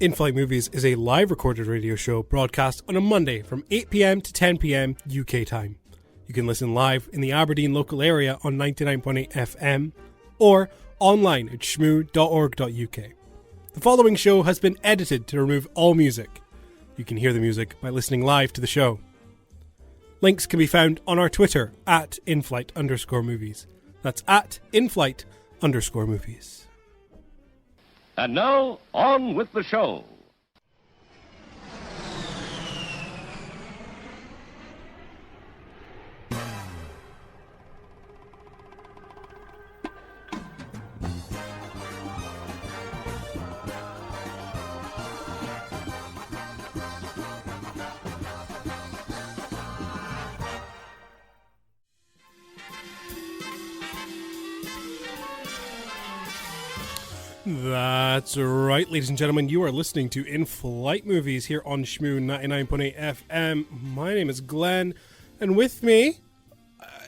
In-Flight Movies is a live recorded radio show broadcast on a Monday from 8 p.m. to 10 p.m. UK time. You can listen live in the Aberdeen local area on 99.8 FM or online at shmoo.org.uk. The following show has been edited to remove all music. You can hear the music by listening live to the show. Links can be found on our Twitter at inflight_movies. That's at inflight_movies. And now, on with the show. That's right, ladies and gentlemen. You are listening to In-Flight Movies here on Shmoo 99.8 FM. My name is Glenn, and with me,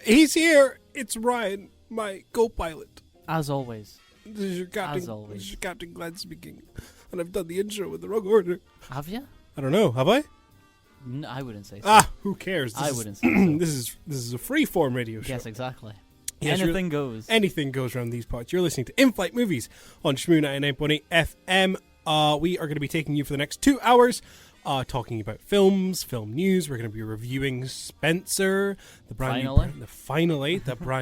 he's here. It's Ryan, my co-pilot. As always. This is your captain. As always. This is your Captain Glenn speaking, and I've done the intro in the wrong order. Have you? I don't know. Have I? No, I wouldn't say so. Who cares? I wouldn't say so. This is a free-form radio show. Yes, exactly. Yes, anything goes. Anything goes around these parts. You're listening to In-Flight Movies on Shmoo 99.8 FM. We are going to be taking you for the next 2 hours, talking about films, film news. We're going to be reviewing Spencer, the brand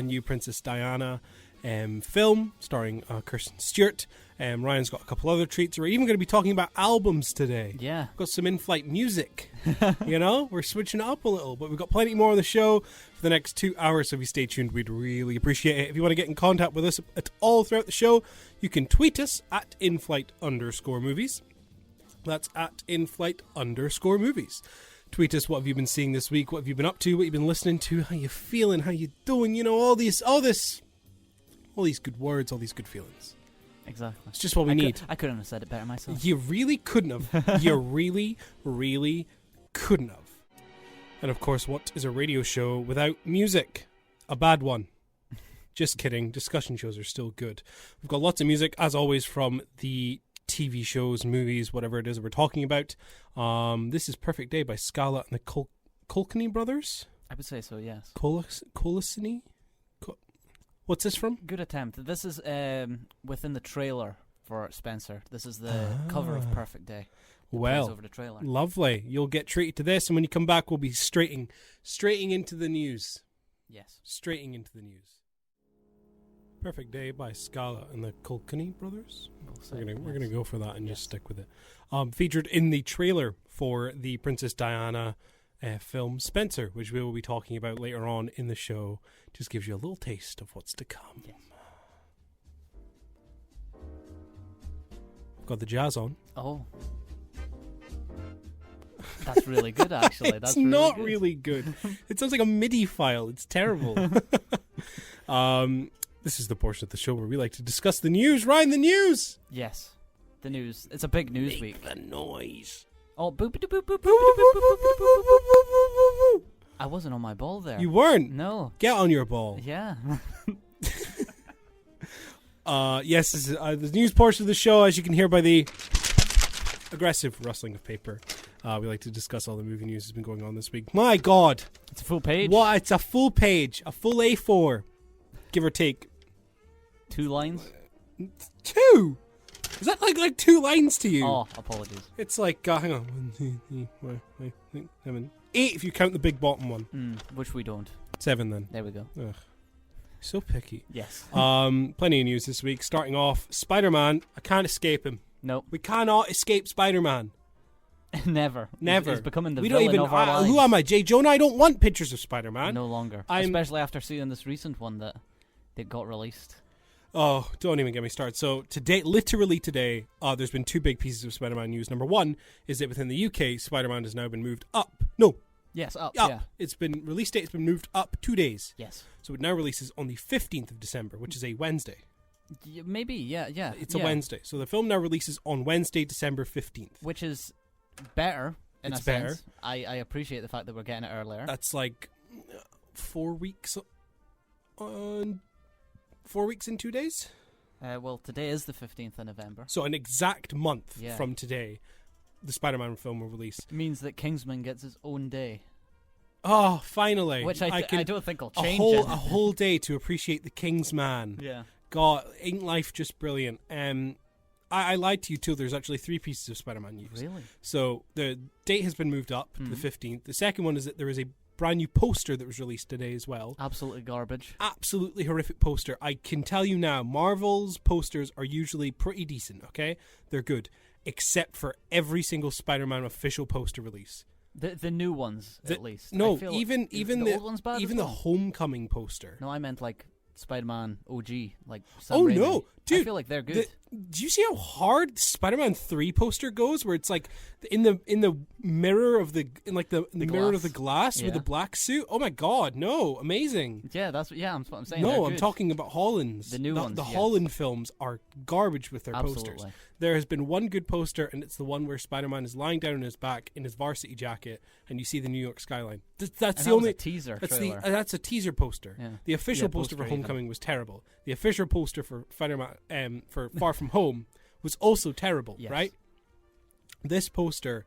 new Princess Diana film starring Kirsten Stewart. Ryan's got a couple other treats. We're even going to be talking about albums today. Yeah. We've got some in-flight music. We're switching it up a little, but we've got plenty more on the show for the next 2 hours, so if you stay tuned, we'd really appreciate it. If you want to get in contact with us at all throughout the show, you can tweet us at inflight_movies. That's at inflight_movies. Tweet us, what have you been seeing this week, what have you been up to, what you've been listening to, how you feeling, how you doing, all these good words, all these good feelings. Exactly. It's just what we need. I couldn't have said it better myself. You really couldn't have. You really, really couldn't have. And of course, what is a radio show without music? A bad one. Just kidding. Discussion shows are still good. We've got lots of music, as always, from the TV shows, movies, whatever it is we're talking about. This is Perfect Day by Scala and the Culkany Brothers. I would say so, yes. Colasini? What's this from? Good attempt. This is within the trailer for Spencer. This is the cover of Perfect Day. Well, over the trailer. Lovely. You'll get treated to this, and when you come back, we'll be straighting into the news. Yes. Straighting into the news. Perfect Day by Scala and the Culkany Brothers. We're gonna go for that and just stick with it. Featured in the trailer for the Princess Diana film Spencer, which we will be talking about later on in the show. Just gives you a little taste of what's to come. Yes. I've got the jazz on. Oh. That's really good, actually. It's not really good. It sounds like a MIDI file. It's terrible. This is the portion of the show where we like to discuss the news. Ryan, the news! Yes. The news. It's a big news week. Make the noise. Oh, boop, boop, boop, boop, boop, boop, boop. I wasn't on my ball there. You weren't? No. Get on your ball. Yeah. Yes, this is the news portion of the show, as you can hear by the aggressive rustling of paper. We like to discuss all the movie news that's been going on this week. My God. It's a full page? What? It's a full page. A full A4. Give or take. 2 lines? 2? Is that like 2 lines to you? Oh, apologies. It's like, hang on. 1, 2, 3, 4, 5, 6, 7, 8 if you count the big bottom one. Which we don't. 7 then. There we go. Ugh. So picky. Yes. Plenty of news this week. Starting off, Spider-Man. I can't escape him. Nope. We cannot escape Spider-Man. Never. Never. He's becoming the we villain don't even, of our lives. Who am I, J. Jonah? I don't want pictures of Spider-Man. No longer. Especially after seeing this recent one that got released. Oh, don't even get me started. So today, literally today, there's been 2 big pieces of Spider-Man news. Number 1 is that within the UK, Spider-Man has now been moved up. No. Yes, up. Yeah. It's been, release date has been moved up 2 days. Yes. So it now releases on the 15th of December, which is a Wednesday. Maybe, yeah. It's a Wednesday. So the film now releases on Wednesday, December 15th. Which is better, in it's a better. sense. I appreciate the fact that we're getting it earlier. That's like 4 weeks. 4 weeks and 2 days? Well, today is the 15th of November. So an exact month Yeah. from today, the Spider-Man film will release. Means that Kingsman gets his own day. Oh, finally! Which I don't think will a change whole anything. a whole day to appreciate the Kingsman. Yeah. God, ain't life just brilliant? I lied to you too. There's actually 3 pieces of Spider-Man news. Really? So the date has been moved up to the 15th. The second one is that there is a brand new poster that was released today as well. Absolutely garbage. Absolutely horrific poster. I can tell you now, Marvel's posters are usually pretty decent, okay? They're good. Except for every single Spider-Man official poster release. The new ones, at least. No, I feel even the old ones bad even as the well? Homecoming poster. No, I meant like Spider-Man OG, like Sam Oh Raimi. no, dude! I feel like they're good. Do you see how hard the Spider-Man 3 poster goes? Where it's like in the mirror of the mirror of the glass with the black suit. Oh my God, no! Amazing. Yeah, that's what I'm saying. No, they're I'm good. talking about Holland's. The new ones, The yes. Holland films are garbage with their Absolutely. posters. There has been one good poster, and it's the one where Spider-Man is lying down on his back in his varsity jacket, and you see the New York skyline. That's the was only a teaser That's trailer. that's a teaser poster. Yeah. The official Yeah, poster for poster even. Homecoming was terrible. The official poster for Spider-Man for Far From Home was also terrible. Yes. Right? This poster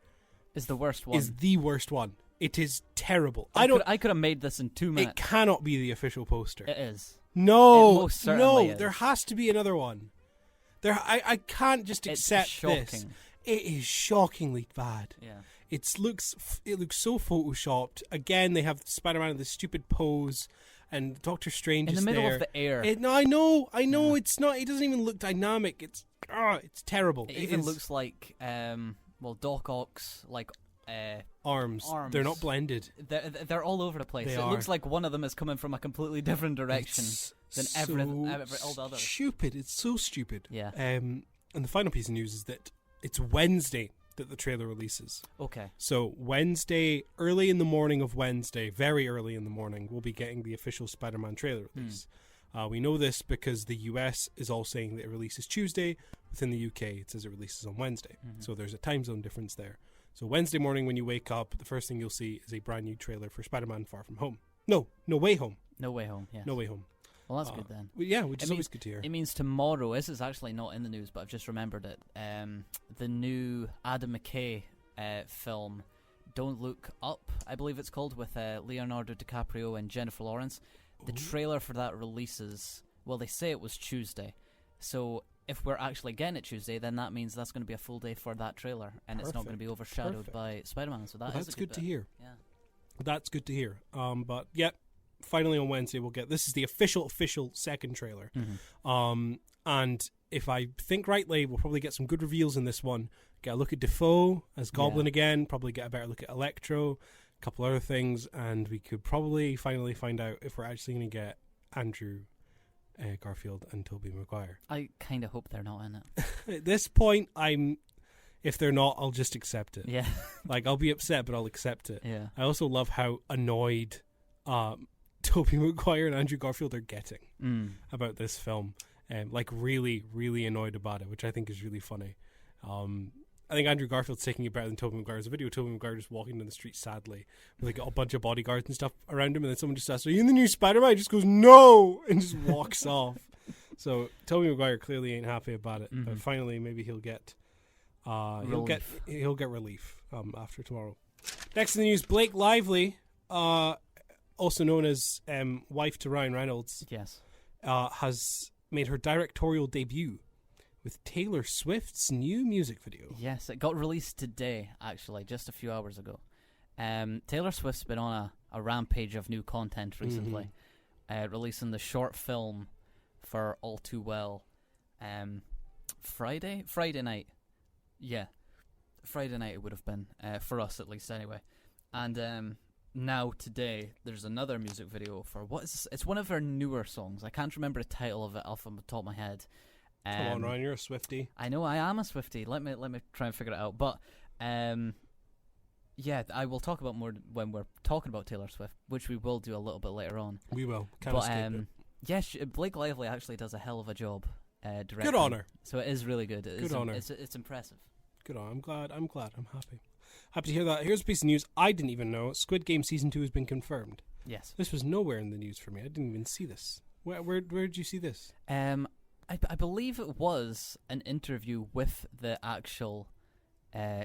Is the worst one. is the worst one. It is terrible. I could have made this in 2 minutes. It cannot be the official poster. It is. No, It most certainly is. there has to be another one. I can't just It's accept shocking. this. It is shockingly bad. Yeah. It looks so photoshopped. Again, they have Spider-Man in this stupid pose, and Doctor Strange In is the middle there. of the air. No, I know. Yeah. It's not. It doesn't even look dynamic. It's terrible. It even looks like Doc Ock's like arms. arms. They're not blended. They're all over the place. They It are. looks like one of them is coming from a completely different direction than all the others. Stupid. It's so stupid. Yeah. And the final piece of news is that it's Wednesday that the trailer releases. Okay. So Wednesday, early in the morning of Wednesday, very early in the morning, we'll be getting the official Spider-Man trailer release. We know this because the US is all saying that it releases Tuesday. Within the UK, it says it releases on Wednesday. So there's a time zone difference there. So Wednesday morning when you wake up, the first thing you'll see is a brand new trailer for Spider-Man Far From Home. No Way Home. No Way Home. Yeah. No Way Home. Well, that's good then. Yeah, which is always good to hear. It means tomorrow. This is actually not in the news, but I've just remembered it. The new Adam McKay film, Don't Look Up, I believe it's called, with Leonardo DiCaprio and Jennifer Lawrence. The trailer for that releases, well, they say it was Tuesday. So if we're actually getting it Tuesday, then that means that's going to be a full day for that trailer, and it's not going to be overshadowed by Spider-Man. So that's good to hear. Yeah. That's good to hear. But yeah, finally on Wednesday we'll get this is the official second trailer. And if I think rightly, we'll probably get some good reveals in this one. Get a look at Defoe as Goblin again, probably get a better look at Electro, a couple other things, and we could probably finally find out if we're actually going to get Andrew Garfield and Tobey Maguire. I kind of hope they're not in it. At this point, if they're not, I'll just accept it. Yeah. Like, I'll be upset, but I'll accept it. Yeah. I also love how annoyed Tobey Maguire and Andrew Garfield are getting about this film. Like, really, really annoyed about it, which I think is really funny. I think Andrew Garfield's taking it better than Tobey Maguire. There's a video of Tobey Maguire just walking down the street sadly with like a bunch of bodyguards and stuff around him, and then someone just asks, "Are you in the new Spider-Man?" He just goes, "No!" and just walks off. So Tobey Maguire clearly ain't happy about it, but finally maybe he'll get relief after tomorrow. Next in the news, Blake Lively, also known as wife to Ryan Reynolds, Yes. has made her directorial debut with Taylor Swift's new music video. Yes, it got released today, actually, just a few hours ago. Taylor Swift's been on a rampage of new content recently, releasing the short film for All Too Well Friday night. Yeah, Friday night it would have been, for us at least anyway. And now today there's another music video for, what is this? It's one of her newer songs. I can't remember the title of it off the top of my head. Come on, Ryan, you're a Swiftie. I know I am a Swiftie. Let me try and figure it out. But yeah, I will talk about more when we're talking about Taylor Swift, which we will do a little bit later on. We will. Can't escape it. Yeah, Blake Lively actually does a hell of a job directing. Good on her. So it is really good. Good on her. It's impressive. Good on. I'm glad. I'm happy. Happy to hear that. Here's a piece of news I didn't even know. Squid Game Season 2 has been confirmed. Yes. This was nowhere in the news for me. I didn't even see this. Where did you see this? I believe it was an interview with the actual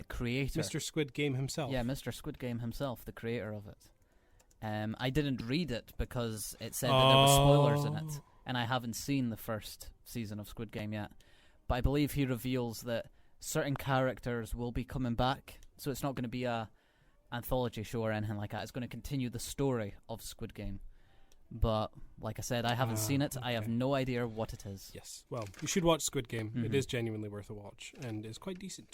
creator. Mr. Squid Game himself. Yeah, Mr. Squid Game himself, the creator of it. I didn't read it because it said that there were spoilers in it, and I haven't seen the first season of Squid Game yet. But I believe he reveals that certain characters will be coming back, so it's not going to be a anthology show or anything like that. It's going to continue the story of Squid Game. But, like I said, I haven't seen it. Okay. I have no idea what it is. Yes. Well, you should watch Squid Game. Mm-hmm. It is genuinely worth a watch and is quite decent.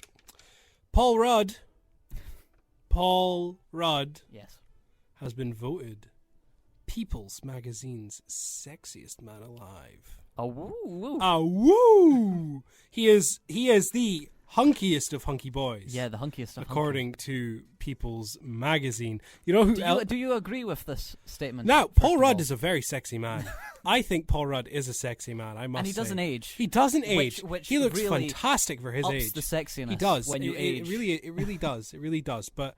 Paul Rudd. Yes. Has been voted People's Magazine's sexiest man alive. Oh, woo! Oh, woo! He is the hunkiest of hunky boys. Yeah, the hunkiest of according to People's Magazine. You know who? Do you agree with this statement? Now, Paul Rudd is a very sexy man. I think Paul Rudd is a sexy man. I must say. And he doesn't age. He doesn't age. Which he looks really fantastic for his age. The sexiness. He does. When you age. It really does. It really does. But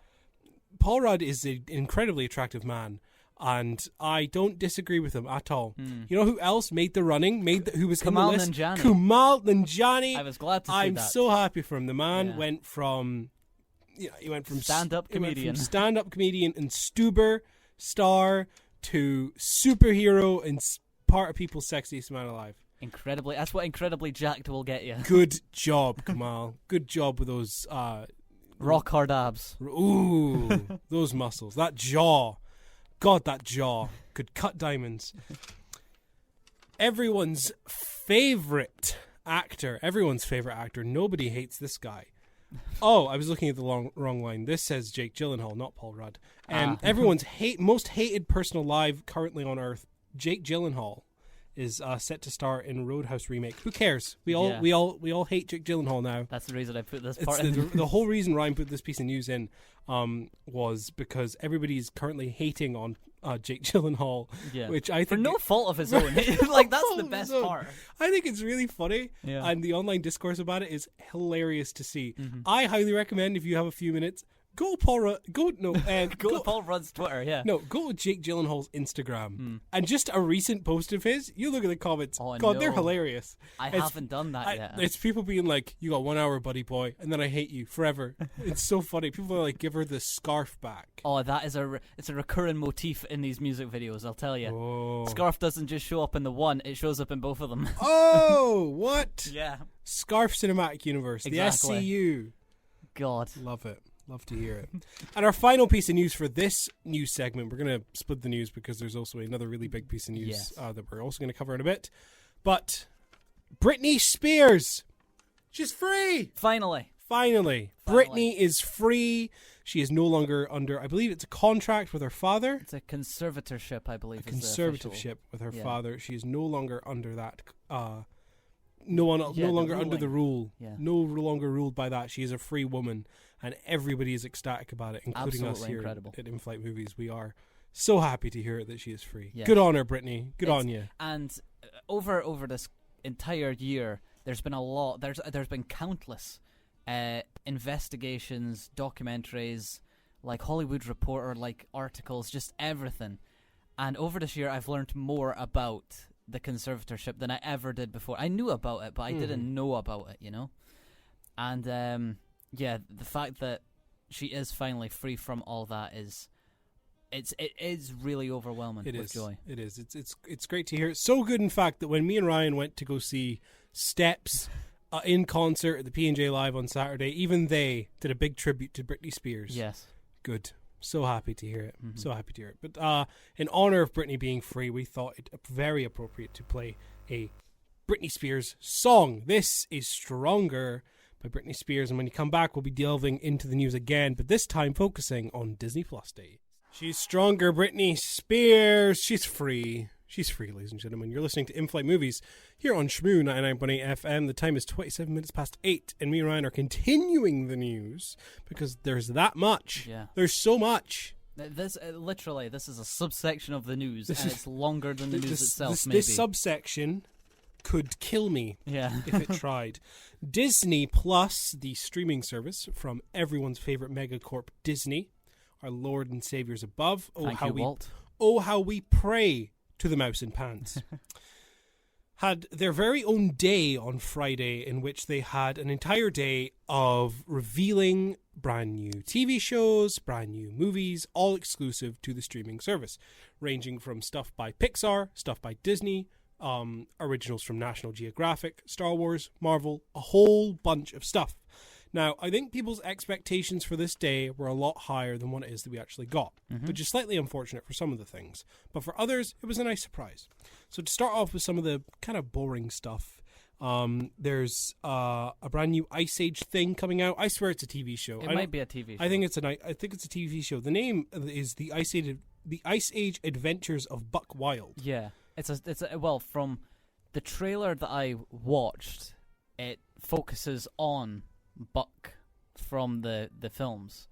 Paul Rudd is an incredibly attractive man. And I don't disagree with him at all. You know who else made the running? Who was Kumail in the list? Nanjiani. Kumail Nanjiani. I was glad to see I'm that. so happy for him. The man went from, he went from stand-up comedian, and Stuber star to superhero and part of People's Sexiest Man Alive. That's what incredibly jacked will get you. Good job, Kumail. Good job with those rock hard abs. Ooh, those muscles. That jaw. God, that jaw could cut diamonds. Everyone's favorite actor. Nobody hates this guy. Oh, I was looking at the wrong line. This says Jake Gyllenhaal, not Paul Rudd. Everyone's most hated person alive currently on Earth, Jake Gyllenhaal, is set to star in Roadhouse remake. Who cares? We all hate Jake Gyllenhaal now. That's the reason I put this part in. The whole reason Ryan put this piece of news in was because everybody's currently hating on Jake Gyllenhaal, which I think for no fault of his own. Like that's the best part. I think it's really funny, and the online discourse about it is hilarious to see. I highly recommend, if you have a few minutes, go to Paul Rudd's Twitter. Go to Jake Gyllenhaal's Instagram and just a recent post of his. You look at the comments. Oh, God, they're hilarious. I haven't done that yet. It's people being like, "You got 1 hour, buddy boy," and then I hate you forever. It's so funny. People are like, "Give her the scarf back." Oh, that is it's a recurring motif in these music videos. I'll tell you. Oh. Scarf doesn't just show up in the one; it shows up in both of them. Oh, what? Yeah. Scarf Cinematic Universe, exactly. The SCU. God, love it. Love to hear it. And our final piece of news for this news segment, we're going to split the news because there's also another really big piece of news that we're also going to cover in a bit. But Britney Spears, she's free. Finally. Britney is free. She is no longer under, I believe it's a contract with her father. It's a conservatorship, I believe. Conservatorship with her father. She is no longer under that. No longer under the rule. Yeah. No longer ruled by that. She is a free woman. And everybody is ecstatic about it, including us here at In-Flight Movies. We are so happy to hear that she is free. Yes. Good on her, Britney. Good on you. And over this entire year, there's been a lot. There's been countless investigations, documentaries, like Hollywood Reporter, like articles, just everything. And over this year, I've learned more about the conservatorship than I ever did before. I knew about it, but I didn't know about it, And the fact that she is finally free from all that is really overwhelming. With joy. It is. It's great to hear. It's so good, in fact, that when me and Ryan went to go see Steps in concert at the P&J Live on Saturday, even they did a big tribute to Britney Spears. Yes. Good. So happy to hear it. So happy to hear it. But in honor of Britney being free, we thought it very appropriate to play a Britney Spears song. This is Stronger by Britney Spears, and when you come back, we'll be delving into the news again, but this time focusing on Disney Plus Day. She's stronger, Britney Spears. She's free. She's free, ladies and gentlemen. You're listening to In-Flight Movies here on Shmoo 99.8 FM. The time is 27 minutes past 8, and me and Ryan are continuing the news because there's that much. Yeah. There's so much. This is a subsection of the news, and it's longer than the news itself. This subsection could kill me if it tried. Disney Plus, the streaming service from everyone's favorite megacorp Disney, our Lord and Saviors above. Thank you, Walt. Oh, how we pray to the mouse in pants. had their very own day on Friday, in which they had an entire day of revealing brand new TV shows, brand new movies, all exclusive to the streaming service, ranging from stuff by Pixar, stuff by Disney, originals from National Geographic, Star Wars, Marvel, a whole bunch of stuff. Now, I think people's expectations for this day were a lot higher than what it is that we actually got, which is slightly unfortunate for some of the things. But for others, it was a nice surprise. So to start off with some of the kind of boring stuff, there's a brand new Ice Age thing coming out. I swear it's a TV show. It might be a TV show. I think it's a TV show. The name is the Ice Age Adventures of Buck Wild. Yeah, well, from the trailer that I watched, it focuses on Buck from the films,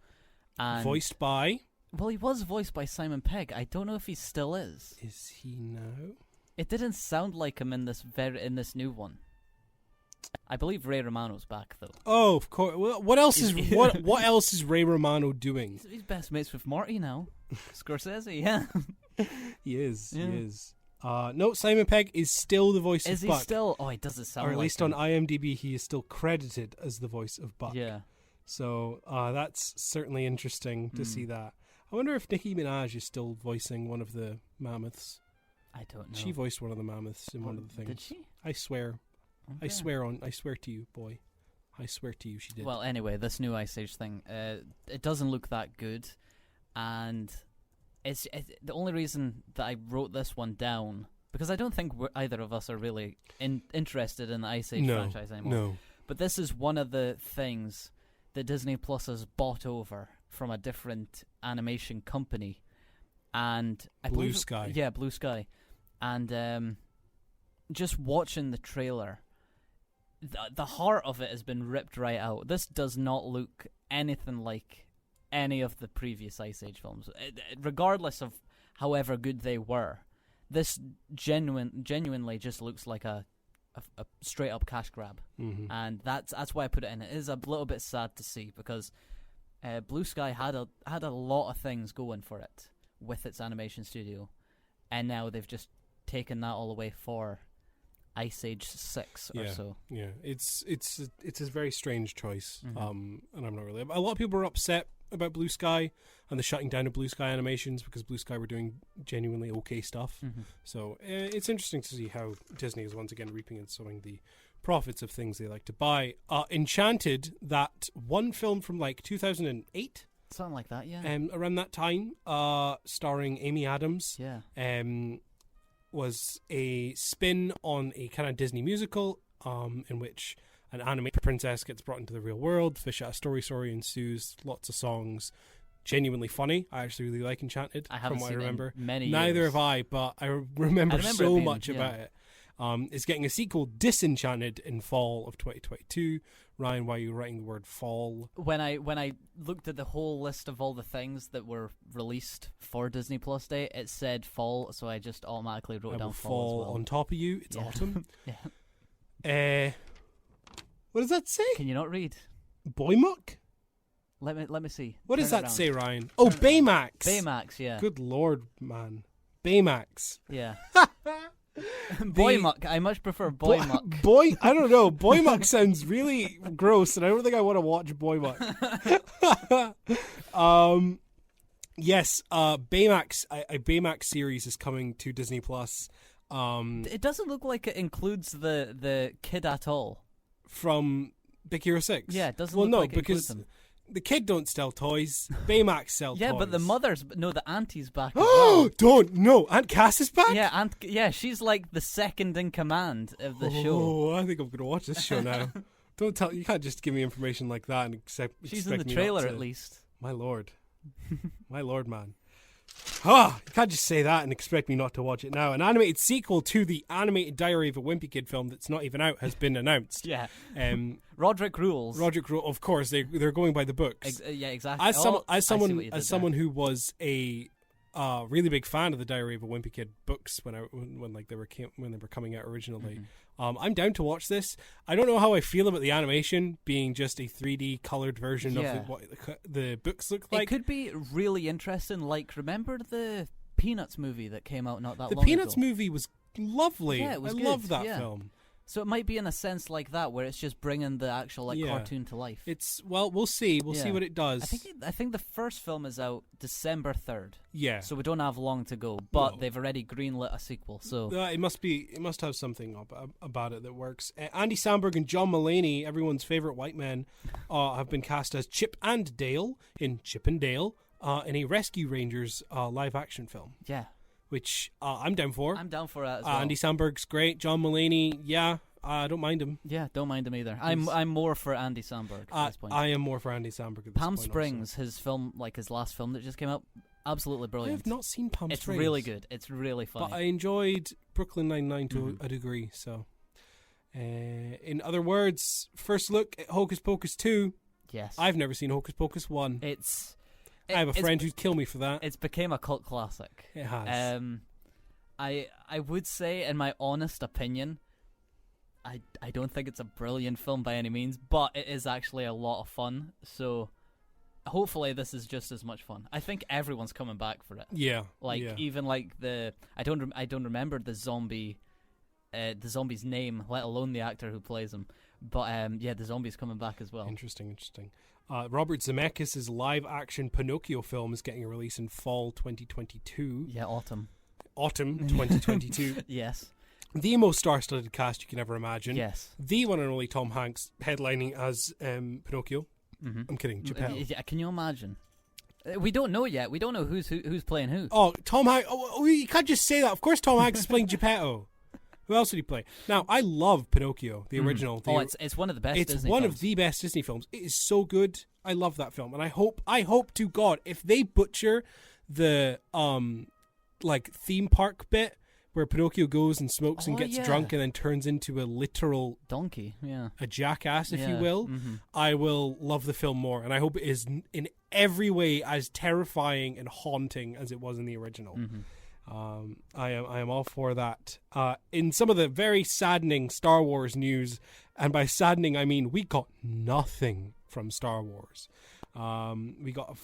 and voiced by. Well, he was voiced by Simon Pegg. I don't know if he still is. Is he now? It didn't sound like him in this new one. I believe Ray Romano's back though. Oh, of course. Well, what else is what else is Ray Romano doing? He's best mates with Marty now. Scorsese, yeah. He is. Yeah. He is. No, Simon Pegg is still the voice of Buck. Is he still? Oh, he doesn't sound like him. Or at least on IMDb, he is still credited as the voice of Buck. Yeah. So that's certainly interesting to see that. I wonder if Nicki Minaj is still voicing one of the mammoths. I don't know. She voiced one of the mammoths in one of the things. Did she? I swear. Okay. I swear to you, boy. I swear to you she did. Well, anyway, this new Ice Age thing, it doesn't look that good, and it's the only reason that I wrote this one down, because I don't think either of us are really interested in the Ice Age franchise anymore. No. But this is one of the things that Disney Plus has bought over from a different animation company, and Blue Sky. Yeah, Blue Sky. And just watching the trailer, the heart of it has been ripped right out. This does not look anything like any of the previous Ice Age films, regardless of however good they were. This genuinely just looks like a straight up cash grab, and that's why I put it in. It is a little bit sad to see, because Blue Sky had a lot of things going for it with its animation studio, and now they've just taken that all away for Ice Age 6 or so. Yeah, it's a very strange choice, and I'm not really. A lot of people were upset about Blue Sky and the shutting down of Blue Sky Animations, because Blue Sky were doing genuinely okay stuff. So it's interesting to see how Disney is once again reaping and sowing the profits of things they like to buy. Enchanted, that one film from like 2008, something like that, yeah. Around that time, starring Amy Adams. Yeah. Was a spin on a kind of Disney musical, in which an animated princess gets brought into the real world. Fish out a story ensues. Lots of songs, genuinely funny. I actually really like Enchanted. I haven't from what seen I remember. It in many Neither years. have I, but I remember so much yeah. about it. It's getting a sequel, Disenchanted, in fall of 2022. Ryan, why are you writing the word fall? When I looked at the whole list of all the things that were released for Disney Plus Day, it said fall, so I just automatically wrote down fall as well. On top of you. It's autumn. Yeah. What does that say? Can you not read? BoyMuck? Let me see. What does Turn it that around. say, Ryan? Oh, Baymax. Baymax, yeah. Good lord, man. Baymax. Yeah. BoyMuck. I much prefer BoyMuck. I don't know. BoyMuck sounds really gross, and I don't think I want to watch BoyMuck. Yes, Baymax. A Baymax series is coming to Disney Plus. It doesn't look like it includes the kid at all. From Big Hero 6? Yeah, it doesn't look like it includes because them. the kid don't sell toys. Baymax sell toys. Yeah, but the the auntie's back as well. No, Aunt Cass is back? Yeah, she's like the second in command of the show. Oh, I think I'm going to watch this show now. You can't just give me information like that and She's in the trailer at least. My lord. My lord, man. You can't just say that and expect me not to watch it now. An animated sequel to the animated Diary of a Wimpy Kid film that's not even out has been announced. Yeah. Rodrick rules. Of course, they're going by the books. Yeah, exactly. As someone who was a really big fan of the Diary of a Wimpy Kid books when they were coming out originally. I'm down to watch this. I don't know how I feel about the animation being just a 3D colored version of what the books look like. It could be really interesting. Like, remember the Peanuts movie that came out not that long ago? The Peanuts movie was lovely. Yeah, it was I good, love that yeah. film. So it might be in a sense like that, where it's just bringing the actual cartoon to life. We'll see. We'll see what it does. I think the first film is out December 3rd. Yeah. So we don't have long to go, but they've already greenlit a sequel. So it must have something about it that works. Andy Samberg and John Mulaney, everyone's favorite white men, have been cast as Chip and Dale in Chip and Dale, in a Rescue Rangers live action film. Yeah. Which I'm down for. I'm down for that as well. Andy Samberg's great. John Mulaney, I don't mind him. Yeah, don't mind him either. I'm more for Andy Samberg at this point. I am more for Andy Samberg at this Palm point. Springs, his film, like his last film that just came out, absolutely brilliant. I have not seen Palm Springs. It's really good. It's really funny. But I enjoyed Brooklyn Nine-Nine to a degree. So, in other words, first look at Hocus Pocus 2. Yes. I've never seen Hocus Pocus 1. I have a friend who'd kill me for that. It's became a cult classic. It has. I would say, in my honest opinion, I don't think it's a brilliant film by any means, but it is actually a lot of fun. So hopefully this is just as much fun. I think everyone's coming back for it. Yeah. Even like I don't remember the zombie's name, let alone the actor who plays him. But the zombie's coming back as well. Interesting. Robert Zemeckis' live-action Pinocchio film is getting a release in fall 2022. Yeah, autumn 2022. Yes. The most star-studded cast you can ever imagine. Yes. The one and only Tom Hanks headlining as Pinocchio. Mm-hmm. I'm kidding, Geppetto. Yeah, can you imagine? We don't know yet. We don't know who's playing who. Oh, Tom Hanks. Oh, you can't just say that. Of course Tom Hanks is playing Geppetto. Who else would he play? Now, I love Pinocchio, the original. It's one of the best Disney films. It's one of the best Disney films. It is so good. I love that film. And I hope to God, if they butcher the theme park bit where Pinocchio goes and smokes and gets drunk and then turns into a literal donkey, a jackass, if you will, I will love the film more. And I hope it is in every way as terrifying and haunting as it was in the original. I am all for that. In some of the very saddening Star Wars news, and by saddening I mean we got nothing from Star Wars. We got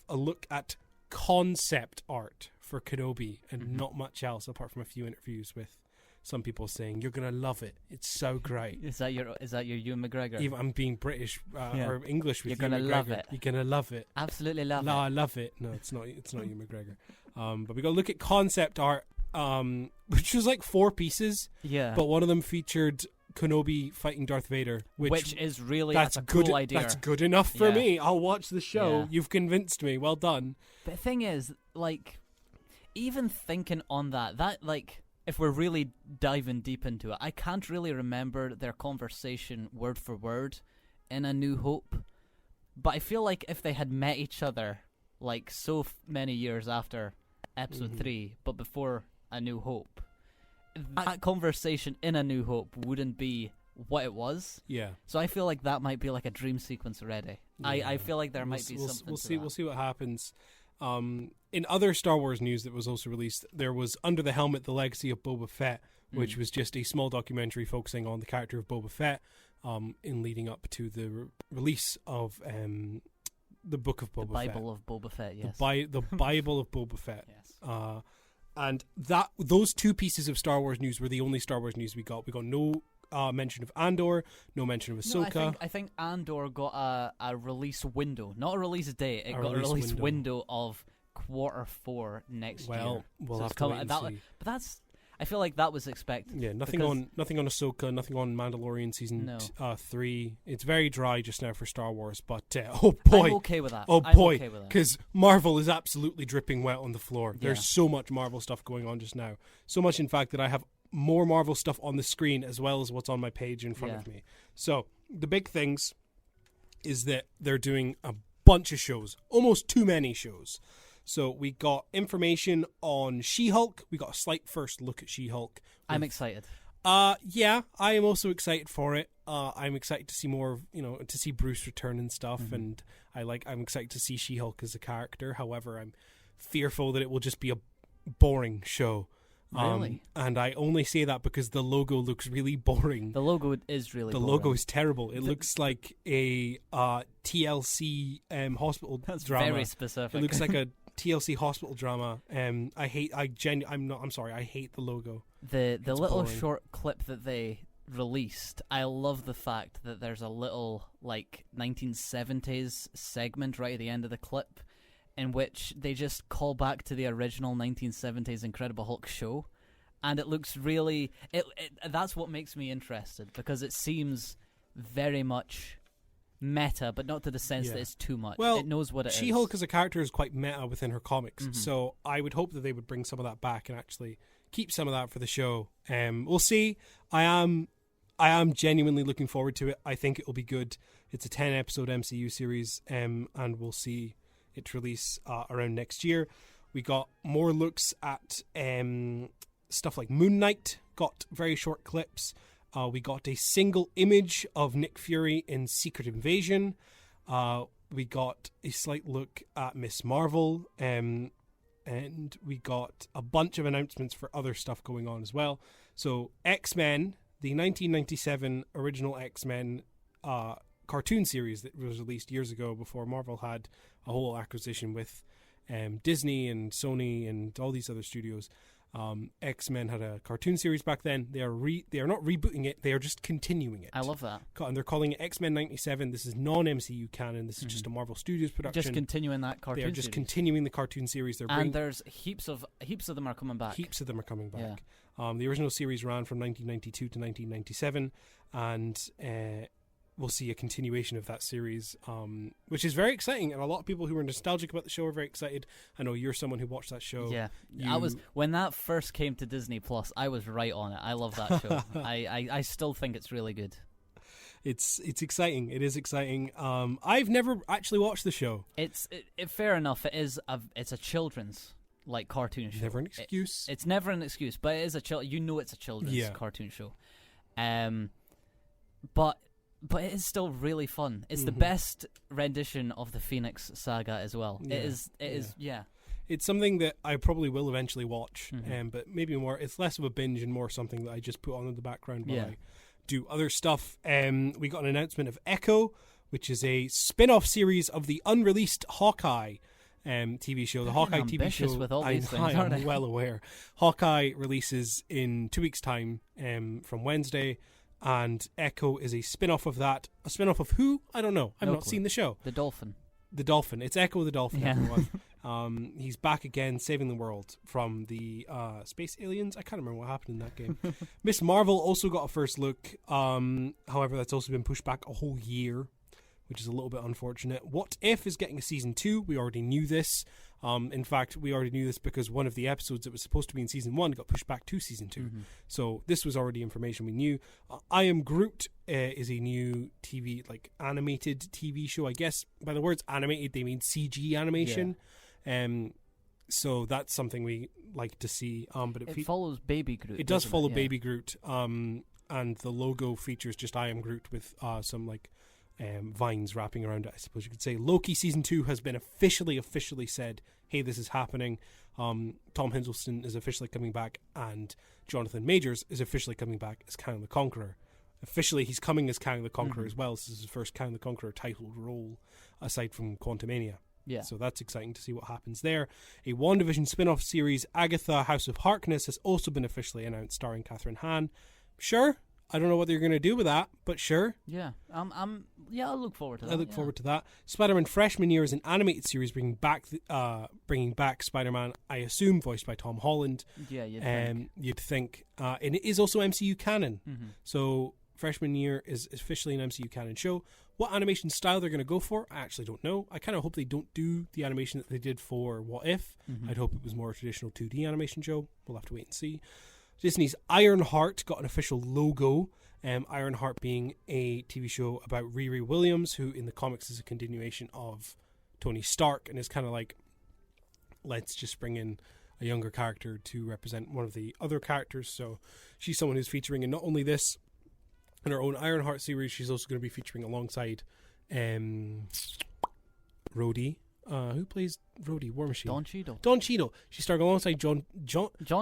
a look at concept art for Kenobi and not much else apart from a few interviews with some people saying you're gonna love it. It's so great. Is that your Ewan McGregor? Even I'm being British or English with you're gonna love it. You're gonna love it. Absolutely love it. No, I love it. No, it's not Ewan McGregor. But we got to look at concept art, which was like 4 pieces. Yeah. But one of them featured Kenobi fighting Darth Vader, which is really that's a cool idea. That's good enough for me. I'll watch the show. Yeah. You've convinced me. Well done. But the thing is, even thinking on that, if we're really diving deep into it, I can't really remember their conversation word for word in A New Hope. But I feel like if they had met each other many years after Episode 3, but before A New Hope, that conversation in A New Hope wouldn't be what it was. Yeah. So I feel like that might be like a dream sequence already. Yeah. I feel like there might be something. We'll see what happens. In other Star Wars news that was also released, there was Under the Helmet: The Legacy of Boba Fett, which was just a small documentary focusing on the character of Boba Fett, in leading up to the release of the Book of Boba Fett. The Bible of Boba Fett, yes. The Bible of Boba Fett. Yes. And those 2 pieces of Star Wars news were the only Star Wars news we got. We got no mention of Andor, no mention of Ahsoka. No, I think Andor got a release window, not a release date. It got a release window of Q4 next year. Well, we'll have to wait and see. But that's. I feel like that was expected. Yeah, nothing on Ahsoka, nothing on Mandalorian season 3. It's very dry just now for Star Wars, but oh boy, I'm okay with that. Oh boy, because Marvel is absolutely dripping wet on the floor. Yeah. There's so much Marvel stuff going on just now. So much, in fact, that I have more Marvel stuff on the screen as well as what's on my page in front of me. So the big things is that they're doing a bunch of shows, almost too many shows. So we got information on She-Hulk. We got a slight first look at She-Hulk. I'm excited. Yeah, I am also excited for it. I'm excited to see more, to see Bruce return and stuff. And I'm excited to see She-Hulk as a character. However, I'm fearful that it will just be a boring show. Really? And I only say that because the logo looks really boring. The logo is really boring. The logo is terrible. It looks like a TLC hospital That's drama. Very specific. It looks like TLC hospital drama. I hate the logo. The It's little boring. short clip that they released, I love the fact that there's a little like 1970s segment right at the end of the clip in which they just call back to the original 1970s Incredible Hulk show, and it looks really that's what makes me interested, because it seems very much meta, but not to the sense that it's too much. Well, it knows what it is. She-Hulk as a character is quite meta within her comics, so I would hope that they would bring some of that back and actually keep some of that for the show. We'll see. I am genuinely looking forward to it. I think it will be good. It's a 10-episode MCU series, and we'll see its release around next year. We got more looks at stuff like Moon Knight, got very short clips. We got a single image of Nick Fury in Secret Invasion. We got a slight look at Miss Marvel, and we got a bunch of announcements for other stuff going on as well. So X-Men, the 1997 original X-Men cartoon series that was released years ago before Marvel had a whole acquisition with Disney and Sony and all these other studios. X-Men had a cartoon series back then. They are not rebooting it, they are just continuing it. I love that. And they're calling it X-Men 97. This is non-MCU canon. This is just a Marvel Studios production. Just continuing that cartoon They are just series. continuing the cartoon series. There's heaps of them are coming back. Heaps of them are coming back. The original series ran from 1992 to 1997, and we'll see a continuation of that series, which is very exciting, and a lot of people who are nostalgic about the show are very excited. I know you're someone who watched that show. Yeah, I was, when that first came to Disney Plus, I was right on it. I love that show. I still think it's really good. It's exciting. It is exciting. I've never actually watched the show. It's fair enough. It's a children's like cartoon show. Never an excuse. It's never an excuse, but it is it's a children's cartoon show. But it is still really fun. It's the best rendition of the Phoenix Saga as well. Yeah. It is. It's something that I probably will eventually watch, but maybe more. It's less of a binge and more something that I just put on in the background while I do other stuff. We got an announcement of Echo, which is a spin-off series of the unreleased Hawkeye TV show. The Hawkeye TV show. With all these things, aren't I'm well aware. Hawkeye releases in 2 weeks' time from Wednesday. And Echo is a spin-off of that. A spin-off of who? I don't know. I've not seen the show. The Dolphin. The Dolphin. It's Echo the Dolphin, everyone. He's back again, saving the world from the space aliens. I can't remember what happened in that game. Miss Marvel also got a first look. However, that's also been pushed back a whole year, which is a little bit unfortunate. What If is getting a season 2. We already knew this. In fact, we already knew this because one of the episodes that was supposed to be in season 1 got pushed back to season 2. So this was already information we knew. I Am Groot is a new TV, like animated TV show. I guess by the words animated, they mean CG animation. So that's something we like to see. But it follows Baby Groot. It does follow Baby Groot. And the logo features just I Am Groot with some like vines wrapping around it, I suppose you could say. Loki season 2 has been officially said, hey, this is happening. Tom Hiddleston is officially coming back, and Jonathan Majors is officially coming back as Kang the Conqueror. Officially, he's coming as Kang the Conqueror as well. This is his first Kang the Conqueror titled role, aside from Quantumania. So that's exciting to see what happens there. A WandaVision spin-off series, Agatha House of Harkness, has also been officially announced, starring Catherine Hahn. Sure, I don't know what they're going to do with that, but sure. I'll look forward to that. I look forward to that. Spider-Man Freshman Year is an animated series bringing back Spider-Man, I assume voiced by Tom Holland. Yeah, you'd think. And it is also MCU canon. So Freshman Year is officially an MCU canon show. What animation style they're going to go for, I actually don't know. I kind of hope they don't do the animation that they did for What If. I'd hope it was more a traditional 2D animation show. We'll have to wait and see. Disney's Ironheart got an official logo. Ironheart being a TV show about Riri Williams, who in the comics is a continuation of Tony Stark, and is kind of like, let's just bring in a younger character to represent one of the other characters. So she's someone who's featuring in not only this, in her own Ironheart series, she's also going to be featuring alongside Rhodey who plays Rhodey, War Machine? Don Cheadle. Don Cheadle. She's starring alongside John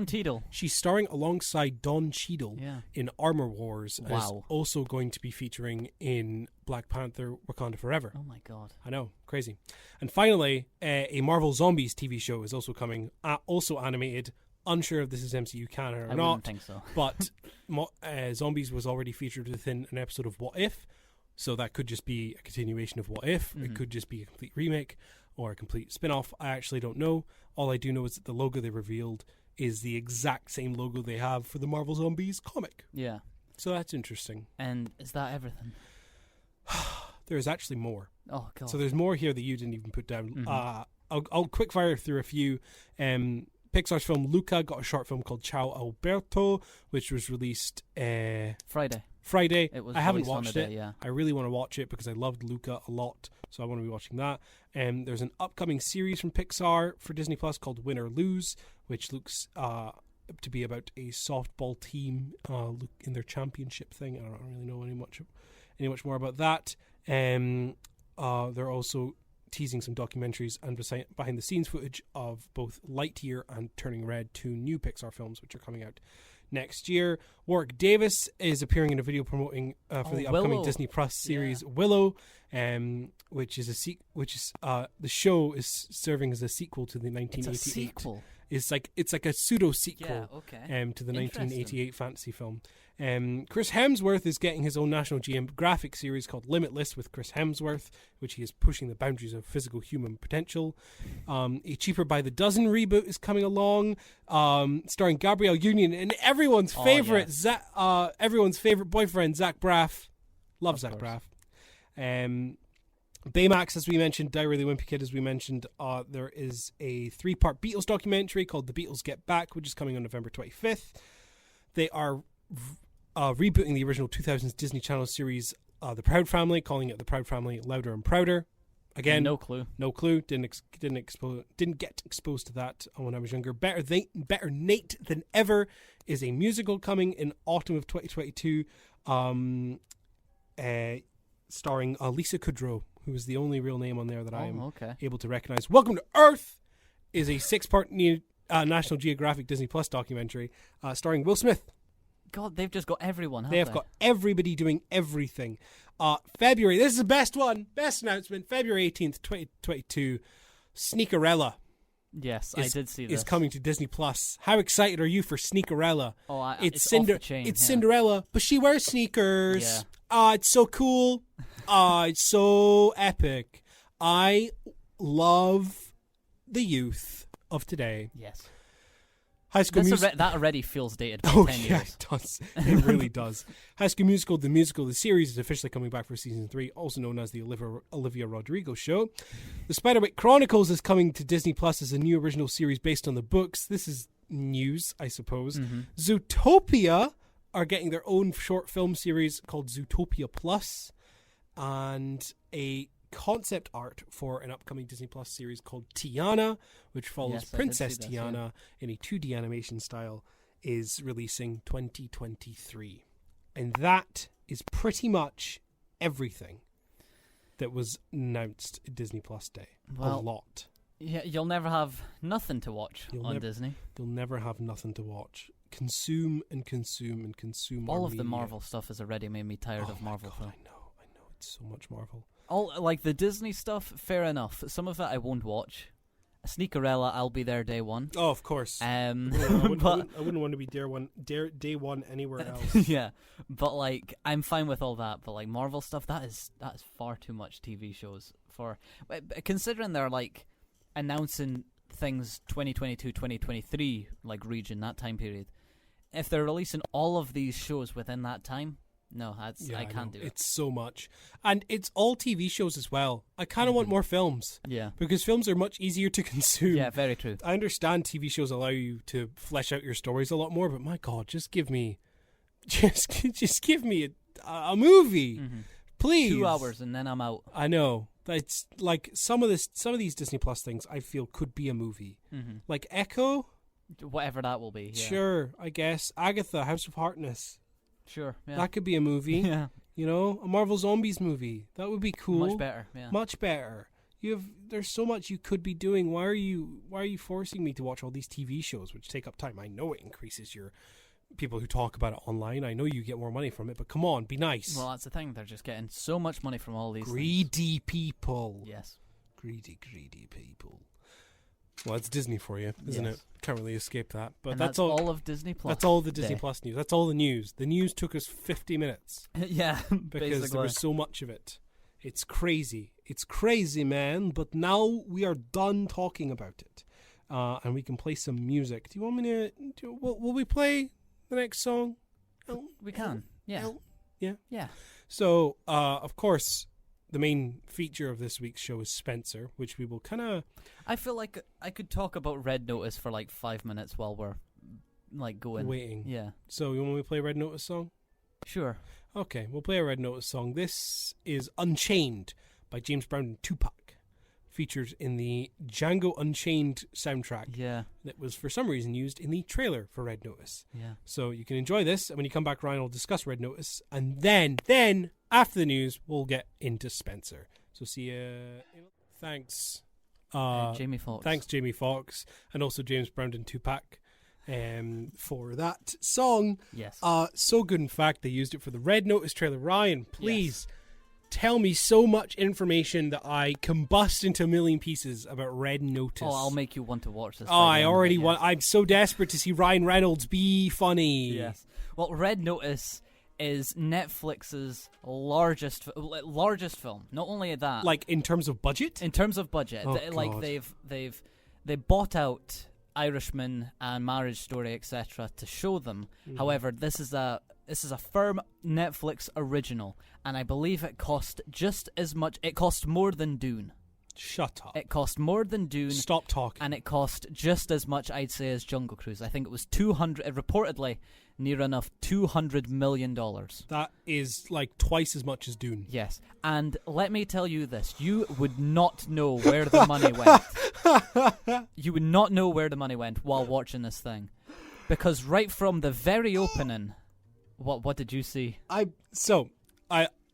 Cheadle. She's starring alongside Don Cheadle in Armor Wars. Wow. And is also going to be featuring in Black Panther: Wakanda Forever. Oh my god. I know, crazy. And finally, a Marvel Zombies TV show is also coming, also animated. Unsure if this is MCU canon or I not. wouldn't think so. But Zombies was already featured within an episode of What If, so that could just be a continuation of What If. It could just be a complete remake or a complete spin-off. I actually don't know. All I do know is that the logo they revealed is the exact same logo they have for the Marvel Zombies comic. Yeah. So that's interesting. And is that everything? There is actually more. Oh god. So there's more here that you didn't even put down. I'll quick fire through a few. Pixar's film Luca got a short film called Ciao Alberto, which was released Friday. It was. I haven't released on watched the it. day, yeah. I really want to watch it because I loved Luca a lot, so I want to be watching that. There's an upcoming series from Pixar for Disney Plus called Win or Lose, which looks to be about a softball team in their championship thing. I don't really know any much more about that. They're also teasing some documentaries and behind the scenes footage of both Lightyear and Turning Red, 2 new Pixar films which are coming out next year. Warwick Davis is appearing in a video promoting for the upcoming Willow. Disney Plus series Willow, which is the show is serving as a sequel to the 1988. It's a sequel. It's like a pseudo sequel to the 1988 fantasy film. Chris Hemsworth is getting his own National Geographic series called Limitless with Chris Hemsworth, which he is pushing the boundaries of physical human potential. A Cheaper by the Dozen reboot is coming along, starring Gabrielle Union and everyone's favorite boyfriend Zach Braff. Love Zach Braff. Baymax, as we mentioned, Diary of the Wimpy Kid, as we mentioned, there is a 3-part Beatles documentary called The Beatles Get Back, which is coming on November 25th. They are rebooting the original 2000s Disney Channel series, The Proud Family, calling it The Proud Family Louder and Prouder. Again, no clue. Didn't get exposed to that when I was younger. Better Nate Than Ever is a musical coming in autumn of 2022, starring Lisa Kudrow, who is the only real name on there that I am able to recognize. Welcome to Earth is a 6-part National Geographic Disney Plus documentary starring Will Smith. God, they've just got everyone, They have got everybody doing everything. February, this is the best one, best announcement, February 18th, 2022, Sneakerella. Yes, I did see this. Is coming to Disney Plus. How excited are you for Sneakerella? Oh, it's off the chain. It's Cinderella, but she wears sneakers. Yeah. It's so cool. It's so epic. I love the youth of today. Yes. High School Musical. That already feels dated by 10 years. It does. It really does. High School Musical, the musical, the series is officially coming back for season 3, also known as the Olivia Rodrigo Show. The Spiderwick Chronicles is coming to Disney Plus as a new original series based on the books. This is news, I suppose. Zootopia are getting their own short film series called Zootopia Plus, and a concept art for an upcoming Disney Plus series called Tiana, which follows Princess Tiana in a 2D animation style, is releasing 2023. And that is pretty much everything that was announced at Disney Plus Day. A lot. Yeah, you'll never have nothing to watch on Disney. You'll never have nothing to watch. Consume and consume and consume. All of the Marvel stuff has already made me tired of Marvel. I know. It's so much Marvel. All like the Disney stuff, fair enough. Some of it I won't watch. Sneakerella, I'll be there day one. Oh, of course. I wouldn't want to be day one anywhere else. Yeah, but like I'm fine with all that. But like Marvel stuff, that is far too much TV shows for. Considering they're like announcing things 2022, 2023, like region, that time period. If they're releasing all of these shows within that time, no, I can't do it. It's so much. And it's all TV shows as well. I kind of want more films. Yeah. Because films are much easier to consume. Yeah, very true. I understand TV shows allow you to flesh out your stories a lot more, but my God, just give me a movie. Please. 2 hours and then I'm out. I know. It's like some of these Disney Plus things I feel could be a movie. Like Echo. Whatever that will be. Yeah. Sure, I guess. Agatha, House of Harkness. Sure, yeah. That could be a movie. Yeah. You know, a Marvel Zombies movie. That would be cool. Much better, yeah. Much better. There's so much you could be doing. Why are you forcing me to watch all these TV shows which take up time? I know it increases your people who talk about it online. I know you get more money from it, but come on, be nice. Well, that's the thing. They're just getting so much money from all these greedy people. Yes. Greedy people. Well, it's Disney for you, isn't it? Can't really escape that. But And that's all of Disney Plus. That's all the Disney Plus news. That's all the news. The news took us 50 minutes. Yeah, because there was so much of it. It's crazy. It's crazy, man. But now we are done talking about it. And we can play some music. Do you want me to... Will we play the next song? We can. Yeah. Yeah? Yeah. So, of course, the main feature of this week's show is Spencer, which we will kind of... I feel like I could talk about Red Notice for like 5 minutes while we're going. Waiting. Yeah. So, you want me to play a Red Notice song? Sure. Okay, we'll play a Red Notice song. This is Unchained by James Brown and Tupac. Featured in the Django Unchained soundtrack. Yeah. That was for some reason used in the trailer for Red Notice. Yeah. So you can enjoy this, and when you come back, Ryan will discuss Red Notice, and then after the news, we'll get into Spencer. So see you. Thanks, Jamie Foxx. Thanks, Jamie Foxx, and also James Brown and Tupac. For that song. Yes. So good, in fact, they used it for the Red Notice trailer. Ryan, please tell me so much information that I combust into a million pieces about Red Notice. Oh, I'll make you want to watch this. I already want. I'm so desperate to see Ryan Reynolds be funny. Yes. Well, Red Notice is Netflix's largest film. Not only that, like in terms of budget. They bought out Irishman and Marriage Story, etc., to show them. However, this is a firm Netflix original, and I believe it cost just as much. It cost more than Dune. Shut up. It cost more than Dune. Stop talking. And it cost just as much, I'd say, as Jungle Cruise. I think it was reportedly near enough $200 million. That is like twice as much as Dune. Yes. And let me tell you this. You would not know where the money went. You would not know where the money went while watching this thing. Because right from the very opening... What did you see?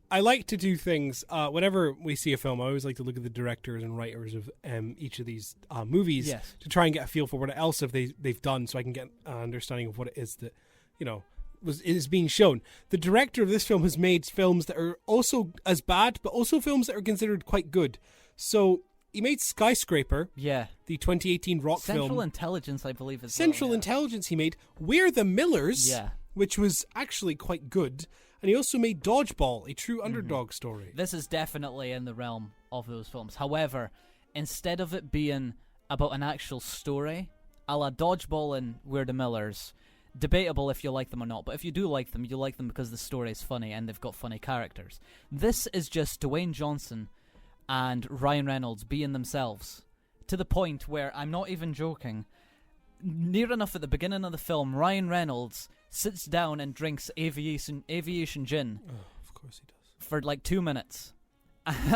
I like to do things, whenever we see a film, I always like to look at the directors and writers of each of these movies to try and get a feel for what else they've done, so I can get an understanding of what it is that, is being shown. The director of this film has made films that are also as bad, but also films that are considered quite good. So he made Skyscraper, the 2018 rock film. Central Intelligence, I believe, is Central Intelligence he made. We're the Millers, which was actually quite good. And he also made Dodgeball, a true underdog story. This is definitely in the realm of those films. However, instead of it being about an actual story, a la Dodgeball and We're the Millers, debatable if you like them or not, but if you do like them, you like them because the story is funny and they've got funny characters. This is just Dwayne Johnson and Ryan Reynolds being themselves, to the point where, I'm not even joking, near enough at the beginning of the film, Ryan Reynolds sits down and drinks aviation gin. Oh, of course he does. For like 2 minutes.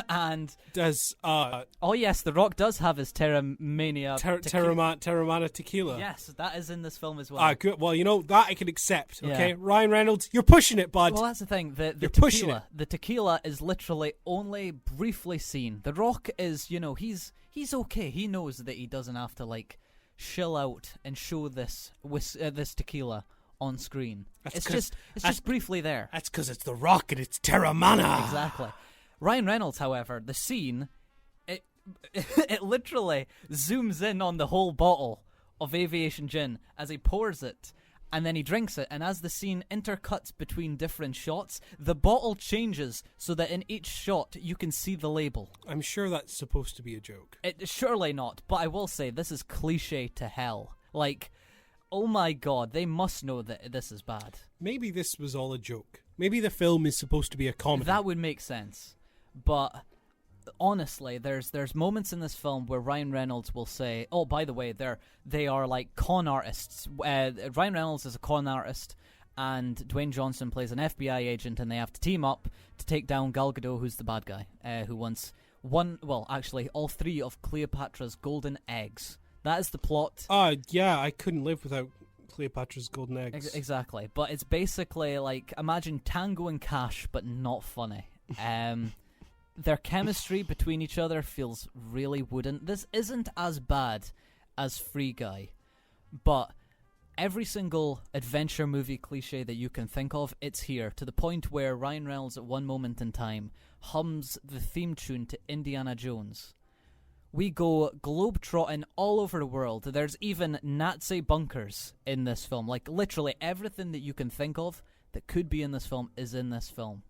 And does oh yes, The Rock does have his Terramania Terramana tequila. Yes, that is in this film as well. Good. Well, that I can accept. Okay, Ryan Reynolds, you're pushing it, bud. Well, that's the thing. The you're tequila, pushing it. The tequila is literally only briefly seen. The Rock is, he's okay. He knows that he doesn't have to chill out and show this tequila on screen. It's just briefly there. That's because it's The Rock and it's Terramana. Exactly. Ryan Reynolds, however, the scene, it literally zooms in on the whole bottle of aviation gin as he pours it, and then he drinks it, and as the scene intercuts between different shots, the bottle changes so that in each shot you can see the label. I'm sure that's supposed to be a joke. Surely not, but I will say this is cliche to hell. Oh my god, they must know that this is bad. Maybe this was all a joke. Maybe the film is supposed to be a comedy. That would make sense. But honestly, there's moments in this film where Ryan Reynolds will say, oh, by the way, they are like con artists. Ryan Reynolds is a con artist, and Dwayne Johnson plays an FBI agent, and they have to team up to take down Gal Gadot, who's the bad guy, who wants all 3 of Cleopatra's golden eggs. That is the plot. I couldn't live without Cleopatra's golden eggs. Exactly. But it's basically imagine Tango and Cash, but not funny. Their chemistry between each other feels really wooden. This isn't as bad as Free Guy, but every single adventure movie cliche that you can think of, it's here, to the point where Ryan Reynolds at one moment in time hums the theme tune to Indiana Jones. We go globe-trotting all over the world. There's even Nazi bunkers in this film. Like, literally everything that you can think of that could be in this film is in this film.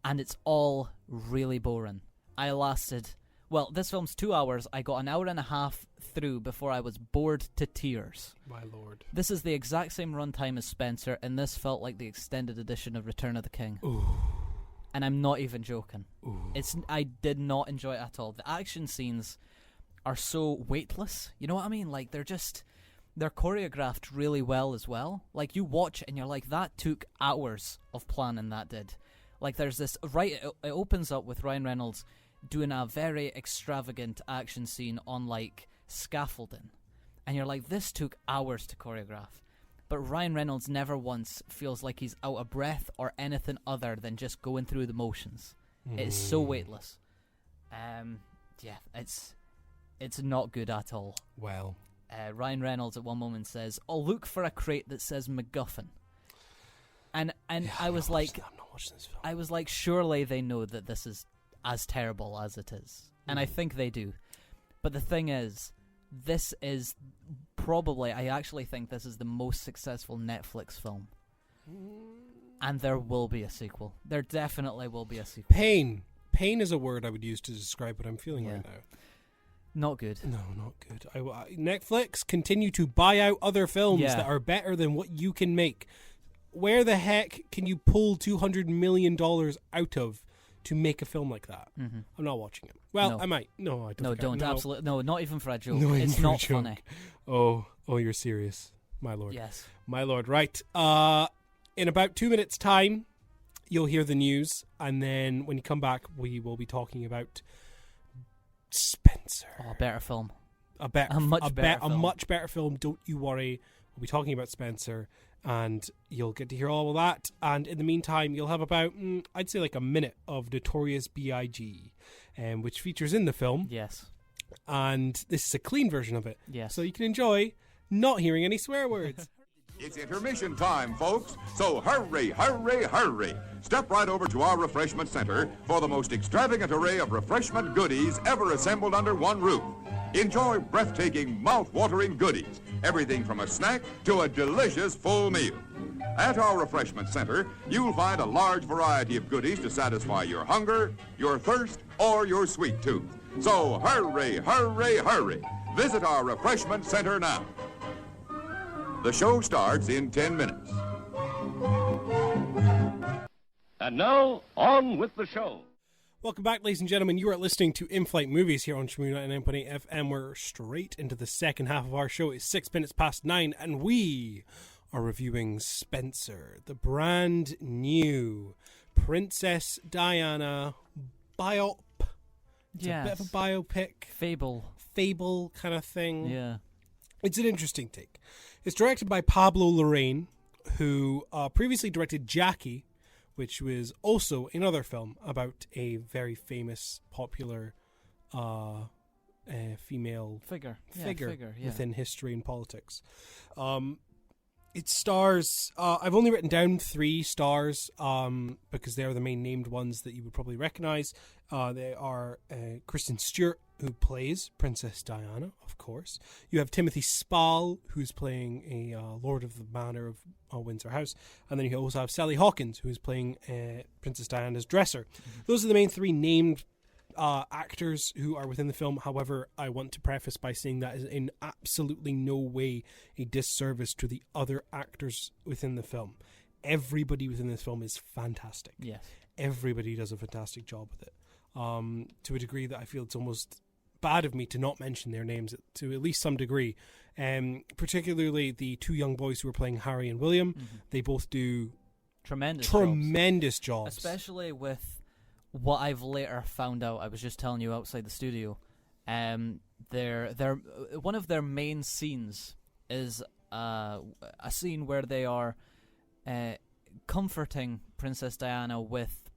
And it's all really boring. This film's 2 hours. I got an hour and a half through before I was bored to tears. My lord. This is the exact same runtime as Spencer, and this felt like the extended edition of Return of the King. Ooh. And I'm not even joking. Ooh. I did not enjoy it at all. The action scenes are so weightless. You know what I mean? Like, they're choreographed really well as well. Like, you watch and you're like, that took hours of planning, that did. Like, there's this, it opens up with Ryan Reynolds doing a very extravagant action scene on, like, scaffolding. And you're like, this took hours to choreograph. But Ryan Reynolds never once feels like he's out of breath or anything other than just going through the motions. It's so weightless. It's not good at all. Well. Ryan Reynolds at one moment says, "Oh, look for a crate that says MacGuffin." And I was like, I'm not watching this film. I was like, surely they know that this is as terrible as it is. And I think they do. But the thing is, this is probably, I actually think this is the most successful Netflix film. And there will be a sequel. There definitely will be a sequel. Pain. Pain is a word I would use to describe what I'm feeling right now. Not good. No, not good. Netflix, continue to buy out other films that are better than what you can make. Where the heck can you pull $200 million out of to make a film like that? Mm-hmm. I'm not watching it. Well, no. I might. No, I don't. No, think don't. No. Absolutely. No, not even for a joke. No, it's not funny. Oh, you're serious. My lord. Yes. My lord. Right. In about 2 minutes' time, you'll hear the news. And then when you come back, we will be talking about Spencer. Oh, a better film. A much better film. Don't you worry. We'll be talking about Spencer. And you'll get to hear all of that. And in the meantime, you'll have about, I'd say like a minute of Notorious B.I.G., which features in the film. Yes. And this is a clean version of it. Yes. So you can enjoy not hearing any swear words. It's intermission time, folks. So hurry, hurry, hurry. Step right over to our refreshment center for the most extravagant array of refreshment goodies ever assembled under one roof. Enjoy breathtaking, mouth-watering goodies. Everything from a snack to a delicious full meal. At our refreshment center, you'll find a large variety of goodies to satisfy your hunger, your thirst, or your sweet tooth. So hurry, hurry, hurry. Visit our refreshment center now. The show starts in 10 minutes. And now, on with the show. Welcome back, ladies and gentlemen. You are listening to In-Flight Movies here on Shmoo 99.8 FM. We're straight into the second half of our show. It's 6 minutes past 9, and we are reviewing Spencer, the brand new Princess Diana biop. It's a bit of a biopic. Fable kind of thing. Yeah. It's an interesting take. It's directed by Pablo Larraín, who previously directed Jackie, which was also another film about a very famous, popular female figure within history and politics. It stars... I've only written down 3 stars because they are the main named ones that you would probably recognize. They are Kristen Stewart, who plays Princess Diana, of course. You have Timothy Spall, who's playing a Lord of the Manor of Windsor House. And then you also have Sally Hawkins, who's playing Princess Diana's dresser. Mm-hmm. Those are the main 3 named actors who are within the film. However, I want to preface by saying that is in absolutely no way a disservice to the other actors within the film. Everybody within this film is fantastic. Yes. Everybody does a fantastic job with it. To a degree that I feel it's almost bad of me to not mention their names to at least some degree. Particularly the 2 young boys who are playing Harry and William. Mm-hmm. They both do tremendous jobs. Especially with what I've later found out. I was just telling you outside the studio. They're one of their main scenes is a scene where they are comforting Princess Diana with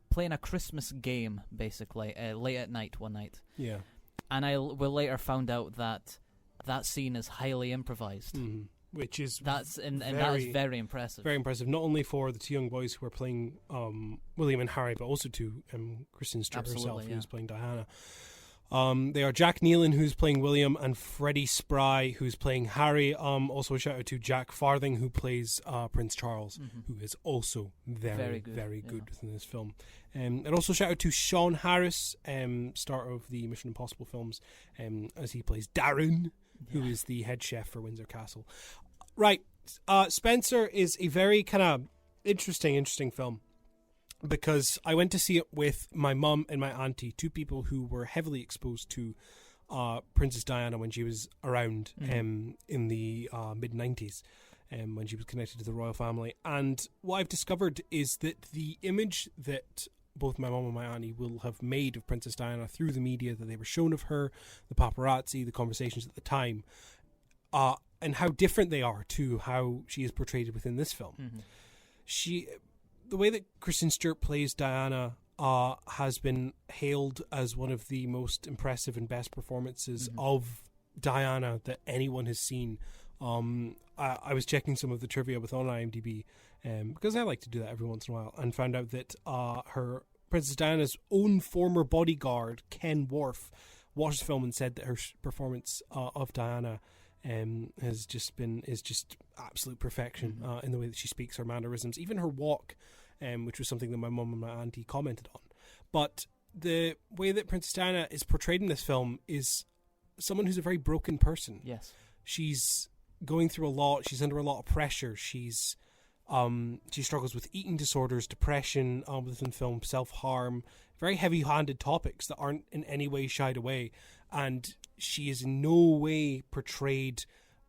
playing a Christmas game, basically, late at night one night. Yeah. And I will later found out that scene is highly improvised. Mm-hmm. Which is that is very impressive. Very impressive, not only for the two young boys who are playing William and Harry, but also to Kristen Stewart herself, who's playing Diana. They are Jack Nealon, who's playing William, and Freddie Spry, who's playing Harry. Also a shout out to Jack Farthing, who plays Prince Charles, who is also very good in this film. And also shout out to Sean Harris, star of the Mission Impossible films, as he plays Darren, who is the head chef for Windsor Castle. Right, Spencer is a very kind of interesting film, because I went to see it with my mum and my auntie, two people who were heavily exposed to Princess Diana when she was around in the mid-90s, when she was connected to the royal family. And what I've discovered is that the image that both my mum and my auntie will have made of Princess Diana through the media that they were shown of her, the paparazzi, the conversations at the time, and how different they are to how she is portrayed within this film. The way that Kristen Stewart plays Diana has been hailed as one of the most impressive and best performances of Diana that anyone has seen. I was checking some of the trivia on IMDb, because I like to do that every once in a while, and found out that her Princess Diana's own former bodyguard, Ken Worf, watched the film and said that her performance of Diana is just absolute perfection in the way that she speaks, her mannerisms, even her walk, which was something that my mum and my auntie commented on. But the way that Princess Diana is portrayed in this film is someone who's a very broken person. Yes. She's going through a lot. She's under a lot of pressure. She struggles with eating disorders, depression, within film, self-harm, very heavy-handed topics that aren't in any way shied away. And she is in no way portrayed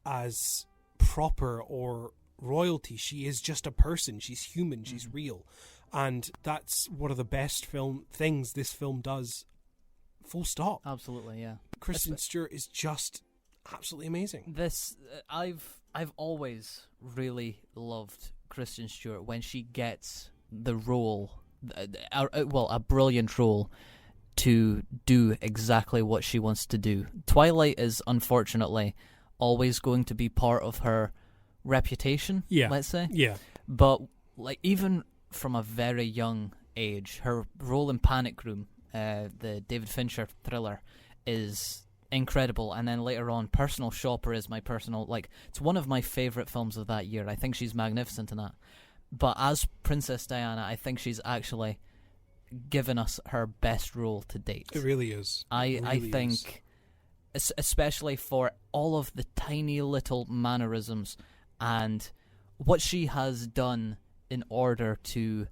as proper or royalty. She is just a person. She's human. She's real. And that's one of the best things this film does, full stop. Absolutely, yeah. Kristen Stewart is just absolutely amazing. I've always really loved Kristen Stewart when she gets the role, a brilliant role, to do exactly what she wants to do. Twilight is unfortunately always going to be part of her reputation, let's say. Yeah. But like even from a very young age, her role in Panic Room, the David Fincher thriller, is incredible. And then later on, Personal Shopper is my personal, it's one of my favourite films of that year. I think she's magnificent in that. But as Princess Diana, I think she's actually given us her best role to date. It really is. I think, especially for all of the tiny little mannerisms and what she has done in order to...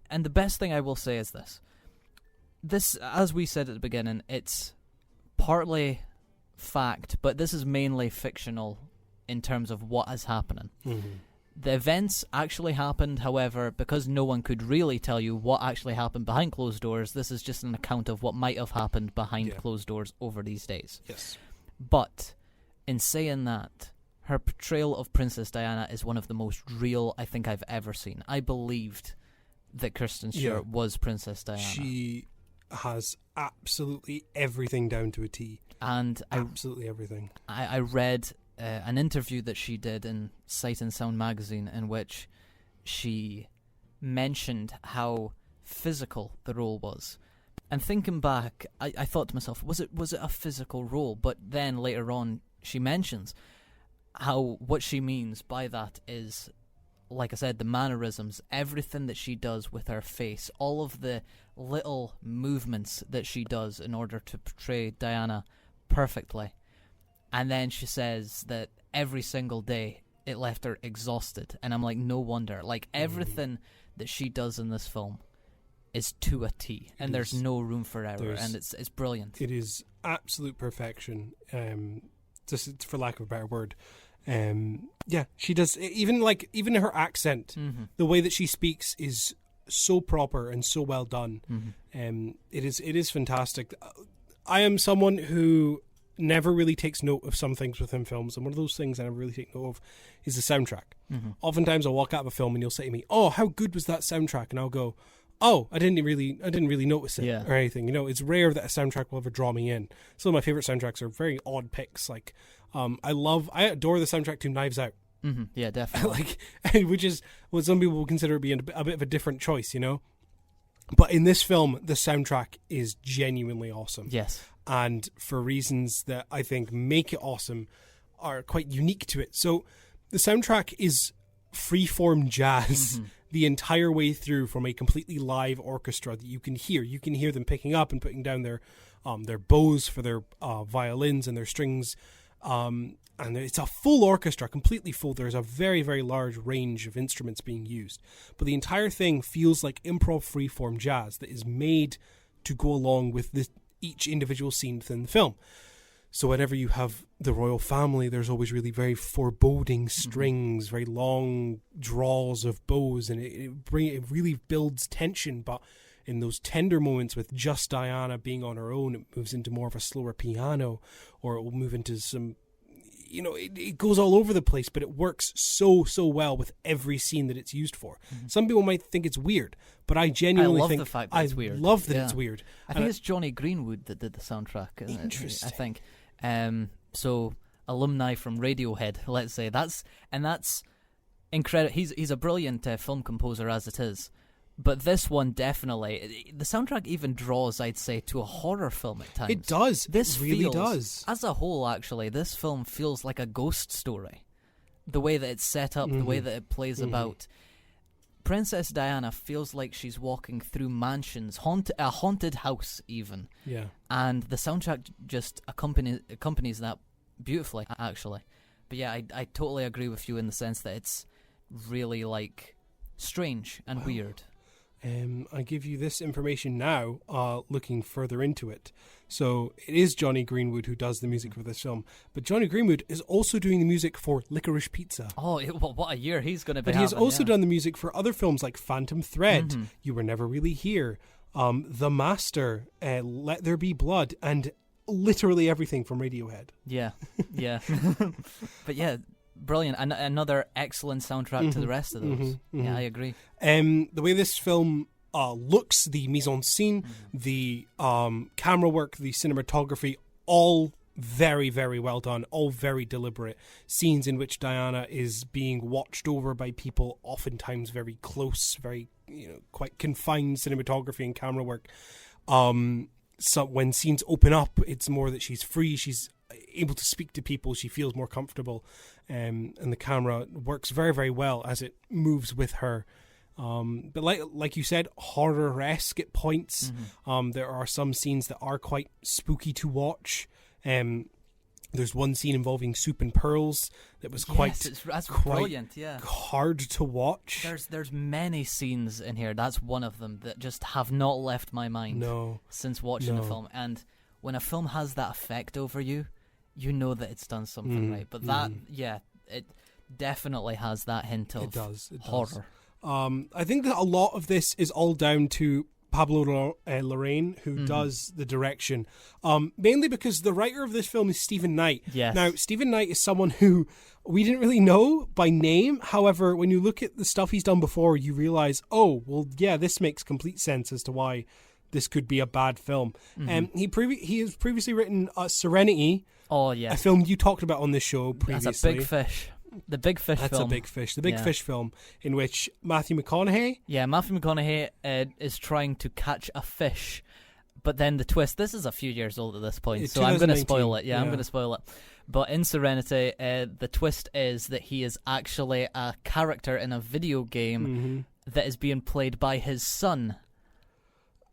And the best thing I will say is this, as we said at the beginning, it's partly fact, but this is mainly fictional in terms of what is happening. The events actually happened, however, because no one could really tell you what actually happened behind closed doors. This is just an account of what might have happened behind closed doors over these days. Yes. But in saying that, her portrayal of Princess Diana is one of the most real I think I've ever seen. I believed that Kristen Stewart was Princess Diana. She has absolutely everything down to a T. And absolutely everything. I read an interview that she did in Sight and Sound magazine in which she mentioned how physical the role was. And thinking back, I thought to myself, was it a physical role? But then later on, she mentions how what she means by that is, like I said, the mannerisms, everything that she does with her face, all of the little movements that she does in order to portray Diana perfectly. And then she says that every single day it left her exhausted. And I'm like, no wonder. Like, everything that she does in this film is to a T. And there's no room for error. And it's brilliant. It is absolute perfection. Just for lack of a better word. She does. Even her accent, the way that she speaks is so proper and so well done. It is fantastic. I am someone who never really takes note of some things within films, and one of those things I never really take note of is the soundtrack. Oftentimes I'll walk out of a film and you'll say to me, "Oh, how good was that soundtrack?" And I'll go, Oh, I didn't really notice it Yeah. or anything. You know, it's rare that a soundtrack will ever draw me in. Some of my favorite soundtracks are very odd picks. Like, I adore the soundtrack to Knives Out. Mm-hmm. Yeah, definitely. Which is what some people would consider being a bit of a different choice, you know. But in this film, the soundtrack is genuinely awesome. Yes. And for reasons that I think make it awesome, are quite unique to it. So the soundtrack is freeform jazz the entire way through, from a completely live orchestra that you can hear. You can hear them picking up and putting down their bows for their violins and their strings. And it's a full orchestra, completely full. There's a very, very large range of instruments being used. But the entire thing feels like improv freeform jazz that is made to go along with each individual scene within the film. So whenever you have the royal family, there's always really very foreboding strings, very long draws of bows, and it really builds tension. But in those tender moments with just Diana being on her own, it moves into more of a slower piano, or it will move into some, you know, it goes all over the place, but it works so well with every scene that it's used for. Some people might think it's weird, but I genuinely love think the fact that it's weird. I love that it's weird. I think it's Johnny Greenwood that did the soundtrack. Interesting. I think. So alumni from Radiohead, let's say, that's incredible. He's a brilliant film composer as it is, but this one definitely, the soundtrack even draws, I'd say, to a horror film at times. It does. This it really feels, does. As a whole, actually, this film feels like a ghost story. The way that it's set up, the way that it plays about. Princess Diana feels like she's walking through mansions, a haunted house even. Yeah. And the soundtrack just accompanies that beautifully, actually. But yeah, I totally agree with you in the sense that it's really, like, strange and weird. I give you this information now, looking further into it. So it is Johnny Greenwood who does the music for this film, but Johnny Greenwood is also doing the music for Licorice Pizza. Oh, what a year he's going to be But he has having, also done the music for other films like Phantom Thread, You Were Never Really Here, The Master, Let There Be Blood, and literally everything from Radiohead. Yeah. But yeah, brilliant. Another excellent soundtrack to the rest of those. Yeah, I agree. The way this film looks, the mise-en-scene, the camera work, the cinematography, all very, very well done, all very deliberate. Scenes in which Diana is being watched over by people, oftentimes very close, very, quite confined cinematography and camera work. So when scenes open up, it's more that she's free, she's able to speak to people, she feels more comfortable, and the camera works very, very well as it moves with her. But like you said, horror-esque at points. There are some scenes that are quite spooky to watch. There's one scene involving soup and pearls that was quite brilliant. Yeah, hard to watch. There's many scenes in here. That's one of them that just have not left my mind since watching the film. And when a film has that effect over you, you know that it's done something right. But it definitely has that hint of horror. I think that a lot of this is all down to Pablo Larraín, who does the direction, mainly because the writer of this film is Stephen Knight. Yes. Now, Stephen Knight is someone who we didn't really know by name. However, when you look at the stuff he's done before, you realize, this makes complete sense as to why this could be a bad film. He has previously written Serenity. Oh, yes. A film you talked about on this show previously. That's a big fish. The Big Fish film. That's a big fish. The Big Fish film in which Matthew McConaughey... Yeah, Matthew McConaughey is trying to catch a fish, but then the twist... This is a few years old at this point, so I'm going to spoil it. I'm going to spoil it. But in Serenity, the twist is that he is actually a character in a video game that is being played by his son.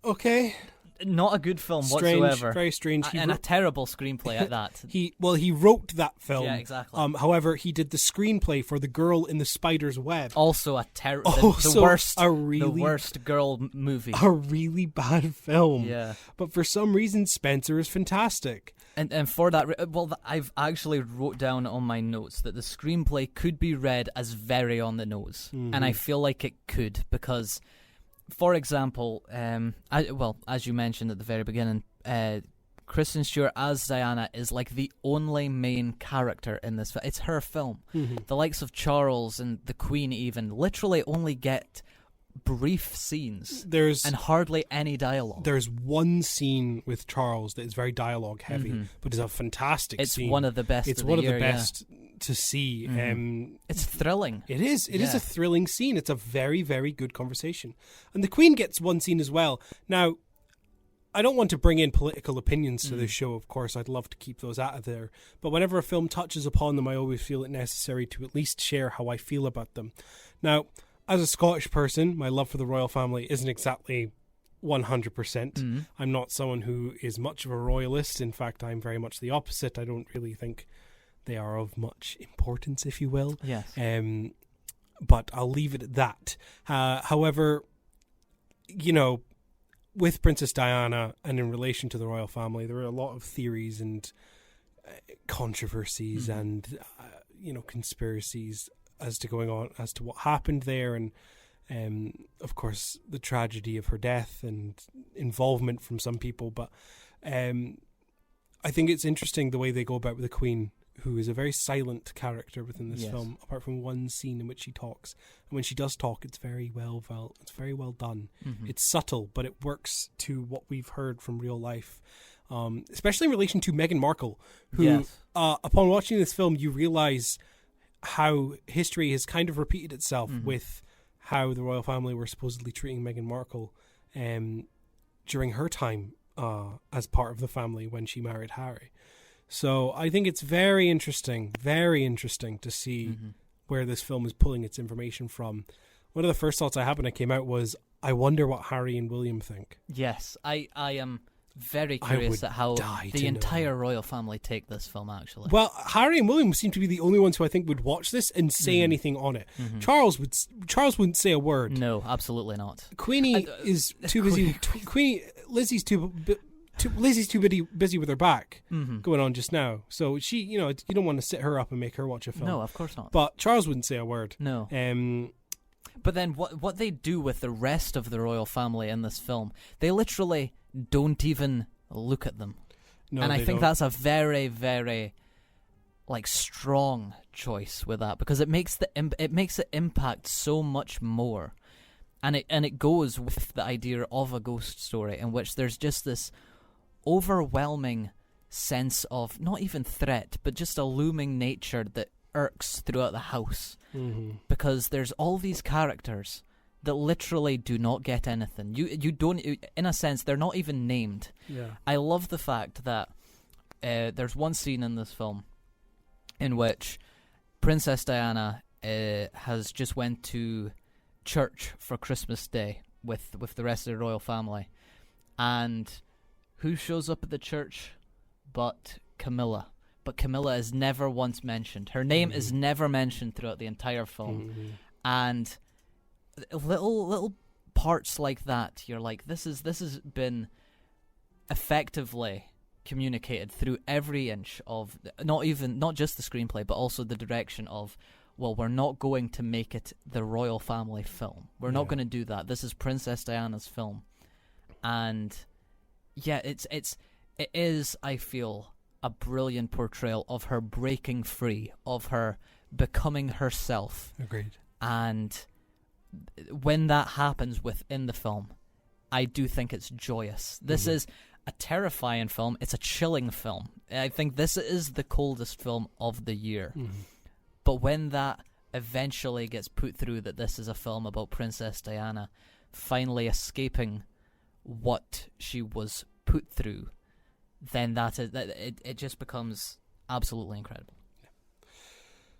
Okay. Not a good film whatsoever. Very strange. And a terrible screenplay at that. He wrote that film. Yeah, exactly. However, he did the screenplay for The Girl in the Spider's Web. Also the worst girl movie. A really bad film. Yeah. But for some reason, Spencer is fantastic. And for that, I've actually wrote down on my notes that the screenplay could be read as very on the nose. And I feel like it could because... For example, as you mentioned at the very beginning, Kristen Stewart as Diana is like the only main character in this film. It's her film. The likes of Charles and the Queen even literally only get brief scenes There's and hardly any dialogue. There's one scene with Charles that is very dialogue heavy, but is a fantastic scene. It's one of the best. It's of one the of the year, best to see. It's thrilling. It is. It is a thrilling scene. It's a very, very good conversation. And the Queen gets one scene as well. Now, I don't want to bring in political opinions to this show, of course. I'd love to keep those out of there. But whenever a film touches upon them, I always feel it necessary to at least share how I feel about them. Now, as a Scottish person, my love for the royal family isn't exactly 100%. I'm not someone who is much of a royalist. In fact, I'm very much the opposite. I don't really think they are of much importance, if you will. Yes. But I'll leave it at that. However, you know, with Princess Diana and in relation to the royal family, there are a lot of theories and controversies and conspiracies as to what happened there, and of course the tragedy of her death and involvement from some people. But I think it's interesting the way they go about with the Queen, who is a very silent character within this film, apart from one scene in which she talks. And when she does talk, it's very well done. It's subtle, but it works to what we've heard from real life, especially in relation to Meghan Markle, who, upon watching this film, you realise how history has kind of repeated itself with how the royal family were supposedly treating Meghan Markle during her time as part of the family when she married Harry. So I think it's very interesting to see where this film is pulling its information from. One of the first thoughts I had when it came out was, I wonder what Harry and William think. Yes, I am very curious at how the entire royal family take this film, actually. Well, Harry and William seem to be the only ones who I think would watch this and say anything on it. Charles wouldn't say a word. No, absolutely not. Queenie is too busy. Lizzie's too busy with her back going on just now. So she, you don't want to sit her up and make her watch a film. No, of course not. But Charles wouldn't say a word. No. But then what they do with the rest of the royal family in this film, they literally don't even look at them. No, and I think don't. that's a very, very strong choice with that, because it makes it impact so much more. And it goes with the idea of a ghost story in which there's just this overwhelming sense of not even threat, but just a looming nature that irks throughout the house, because there's all these characters that literally do not get anything. You don't, in a sense, they're not even named. I love the fact that there's one scene in this film in which Princess Diana has just went to church for Christmas Day with the rest of the royal family, and who shows up at the church but Camilla. But Camilla is never once mentioned. Her name is never mentioned throughout the entire film. And little parts like that, you're like, this has been effectively communicated through every inch of not just the screenplay, but also the direction of, well, we're not going to make it the royal family film. We're not going to do that. This is Princess Diana's film. And yeah, it is, I feel, a brilliant portrayal of her breaking free, of her becoming herself. Agreed. And when that happens within the film, I do think it's joyous. This is a terrifying film. It's a chilling film. I think this is the coldest film of the year. But when that eventually gets put through that this is a film about Princess Diana finally escaping what she was put through, then it just becomes absolutely incredible.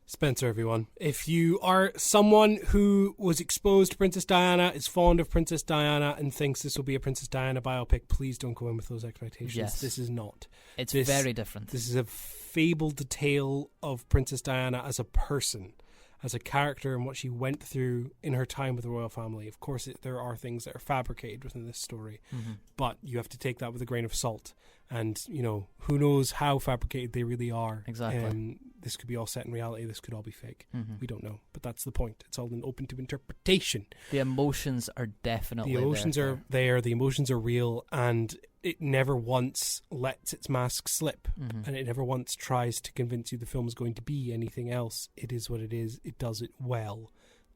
Spencer, everyone, if you are someone who was exposed to Princess Diana, is fond of Princess Diana, and thinks this will be a Princess Diana biopic, please don't go in with those expectations. Yes. This is not. It's very different. This is a fabled tale of Princess Diana as a person, as a character, and what she went through in her time with the royal family. Of course, there are things that are fabricated within this story, but you have to take that with a grain of salt. And, who knows how fabricated they really are. Exactly. This could be all set in reality. This could all be fake. We don't know. But that's the point. It's all open to interpretation. The emotions are definitely there. The emotions are there. The emotions are real. And it never once lets its mask slip. And it never once tries to convince you the film is going to be anything else. It is what it is. It does it well.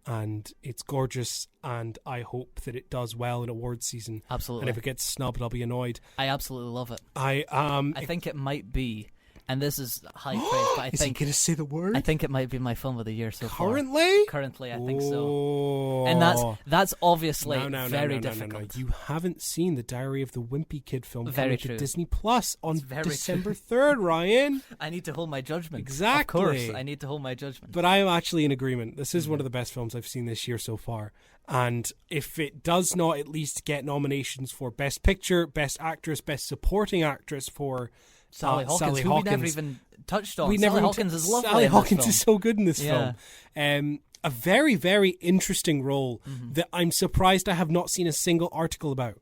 and it's gorgeous, and I hope that it does well in awards season. Absolutely. And if it gets snubbed, I'll be annoyed. I absolutely love it. I think it might be, and this is high praise, but I is think he going to say the word? I think it might be my film of the year so Currently? far. Currently, I think so. And that's obviously very difficult. No. You haven't seen the Diary of the Wimpy Kid film Very coming true. to Disney Plus on very December 3rd, Ryan. I need to hold my judgment. Exactly. Of course, I need to hold my judgment. But I am actually in agreement. This is one of the best films I've seen this year so far. And if it does not at least get nominations for Best Picture, Best Actress, Best Supporting Actress for Sally Hawkins, who we never even touched on. Sally Hawkins is lovely. Sally Hawkins film. is so good in this film. A very, very interesting role that I'm surprised I have not seen a single article about.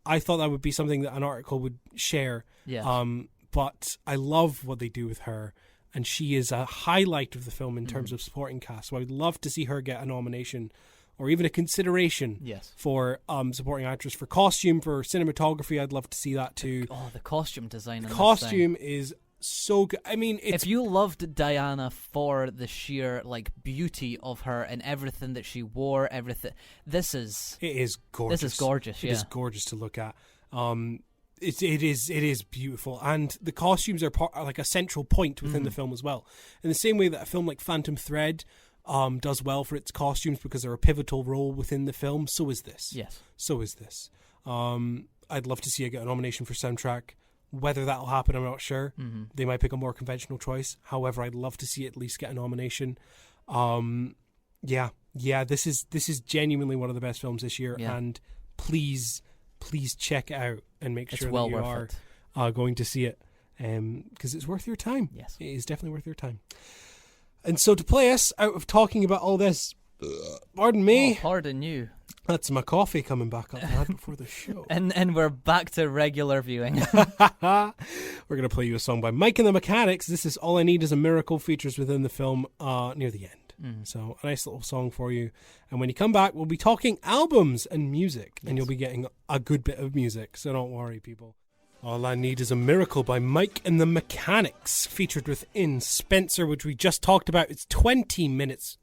I thought that would be something that an article would share. Yeah. But I love what they do with her, and she is a highlight of the film in terms of supporting cast. So I would love to see her get a nomination or even a consideration for supporting actress, for costume, for cinematography. I'd love to see that too. The costume design. The costume is so good. I mean, if you loved Diana for the sheer beauty of her and everything that she wore, everything, it is gorgeous. This is gorgeous. It is gorgeous to look at. It is beautiful, and the costumes are like a central point within the film as well. In the same way that a film like Phantom Thread does well for its costumes because they're a pivotal role within the film, so is this. Yes. So is this. I'd love to see it get a nomination for soundtrack. Whether that'll happen, I'm not sure. They might pick a more conventional choice. However, I'd love to see it at least get a nomination. This is genuinely one of the best films this year, and please check it out and make sure that you are going to see it, because it's worth your time. Yes, it is definitely worth your time. And so to play us out of talking about all this, pardon me. Pardon you. That's my coffee coming back up right before the show. And we're back to regular viewing. We're going to play you a song by Mike and the Mechanics. This is All I Need Is a Miracle, features within the film near the end. So a nice little song for you. And when you come back, we'll be talking albums and music. And you'll be getting a good bit of music. So don't worry, people. All I Need Is a Miracle by Mike and the Mechanics, featured within Spencer, which we just talked about. It's 29 minutes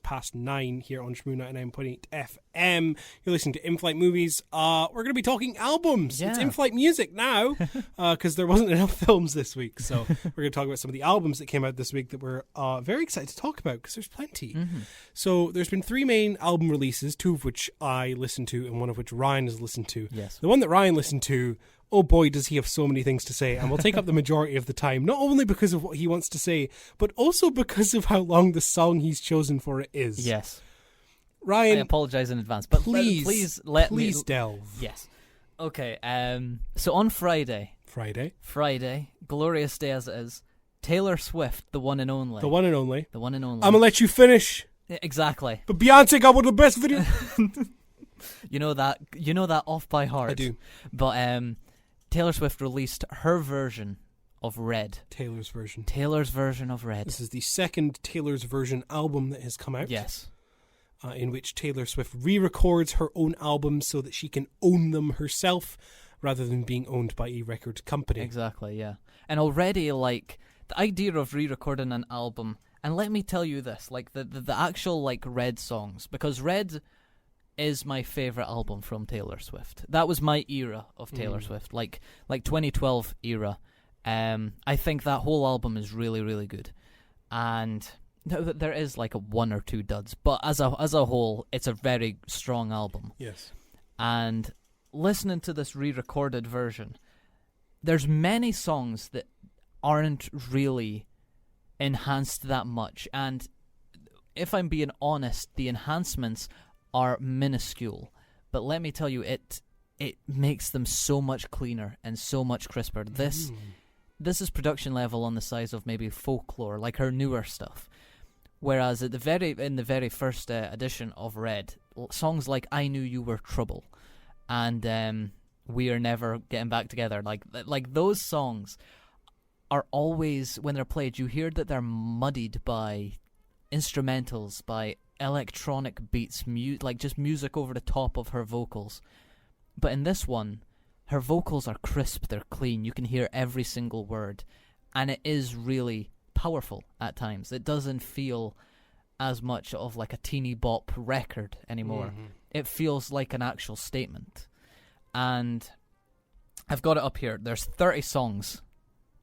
past 9 here on Shmoo 99.8 FM. You're listening to In-Flight Movies. We're going to be talking albums. It's In-Flight Music now, because there wasn't enough films this week. So we're going to talk about some of the albums that came out this week that we're very excited to talk about, because there's plenty. So there's been 3 main album releases, 2 of which I listened to and 1 of which Ryan has listened to. Yes. The one that Ryan listened to, oh boy, does he have so many things to say, and will take up the majority of the time, not only because of what he wants to say, but also because of how long the song he's chosen for it is. Yes. Ryan, I apologize in advance, but please let me delve. Yes. Okay. So on Friday, glorious day as it is, Taylor Swift, the one and only. The one and only. I'm gonna let you finish. Exactly. But Beyonce got one of the best videos. You know that off by heart. I do. But Taylor Swift released her version of Red. Taylor's version of Red. This is the second Taylor's version album that has come out. Yes. In which Taylor Swift re-records her own albums so that she can own them herself rather than being owned by a record company. Exactly, yeah. And already, the idea of re-recording an album, and let me tell you this, the actual, Red songs, because Red is my favorite album from Taylor Swift. That was my era of Taylor Swift, like 2012 era. I think that whole album is really, really good. And there is a 1 or 2 duds, but as a whole, it's a very strong album. Yes. And listening to this re-recorded version, there's many songs that aren't really enhanced that much, and if I'm being honest, the enhancements are minuscule, but let me tell you, it makes them so much cleaner and so much crisper. This is production level on the size of maybe Folklore, like her newer stuff. Whereas in the very first edition of Red, songs like I Knew You Were Trouble and We Are Never Getting Back Together, like those songs are always, when they're played, you hear that they're muddied by instrumentals, by electronic beats, just music over the top of her vocals. But in this one, her vocals are crisp, they're clean, you can hear every single word, and it is really powerful at times. It doesn't feel as much of like a teeny bop record anymore. Mm-hmm. It feels like an actual statement. And I've got it up here. There's 30 songs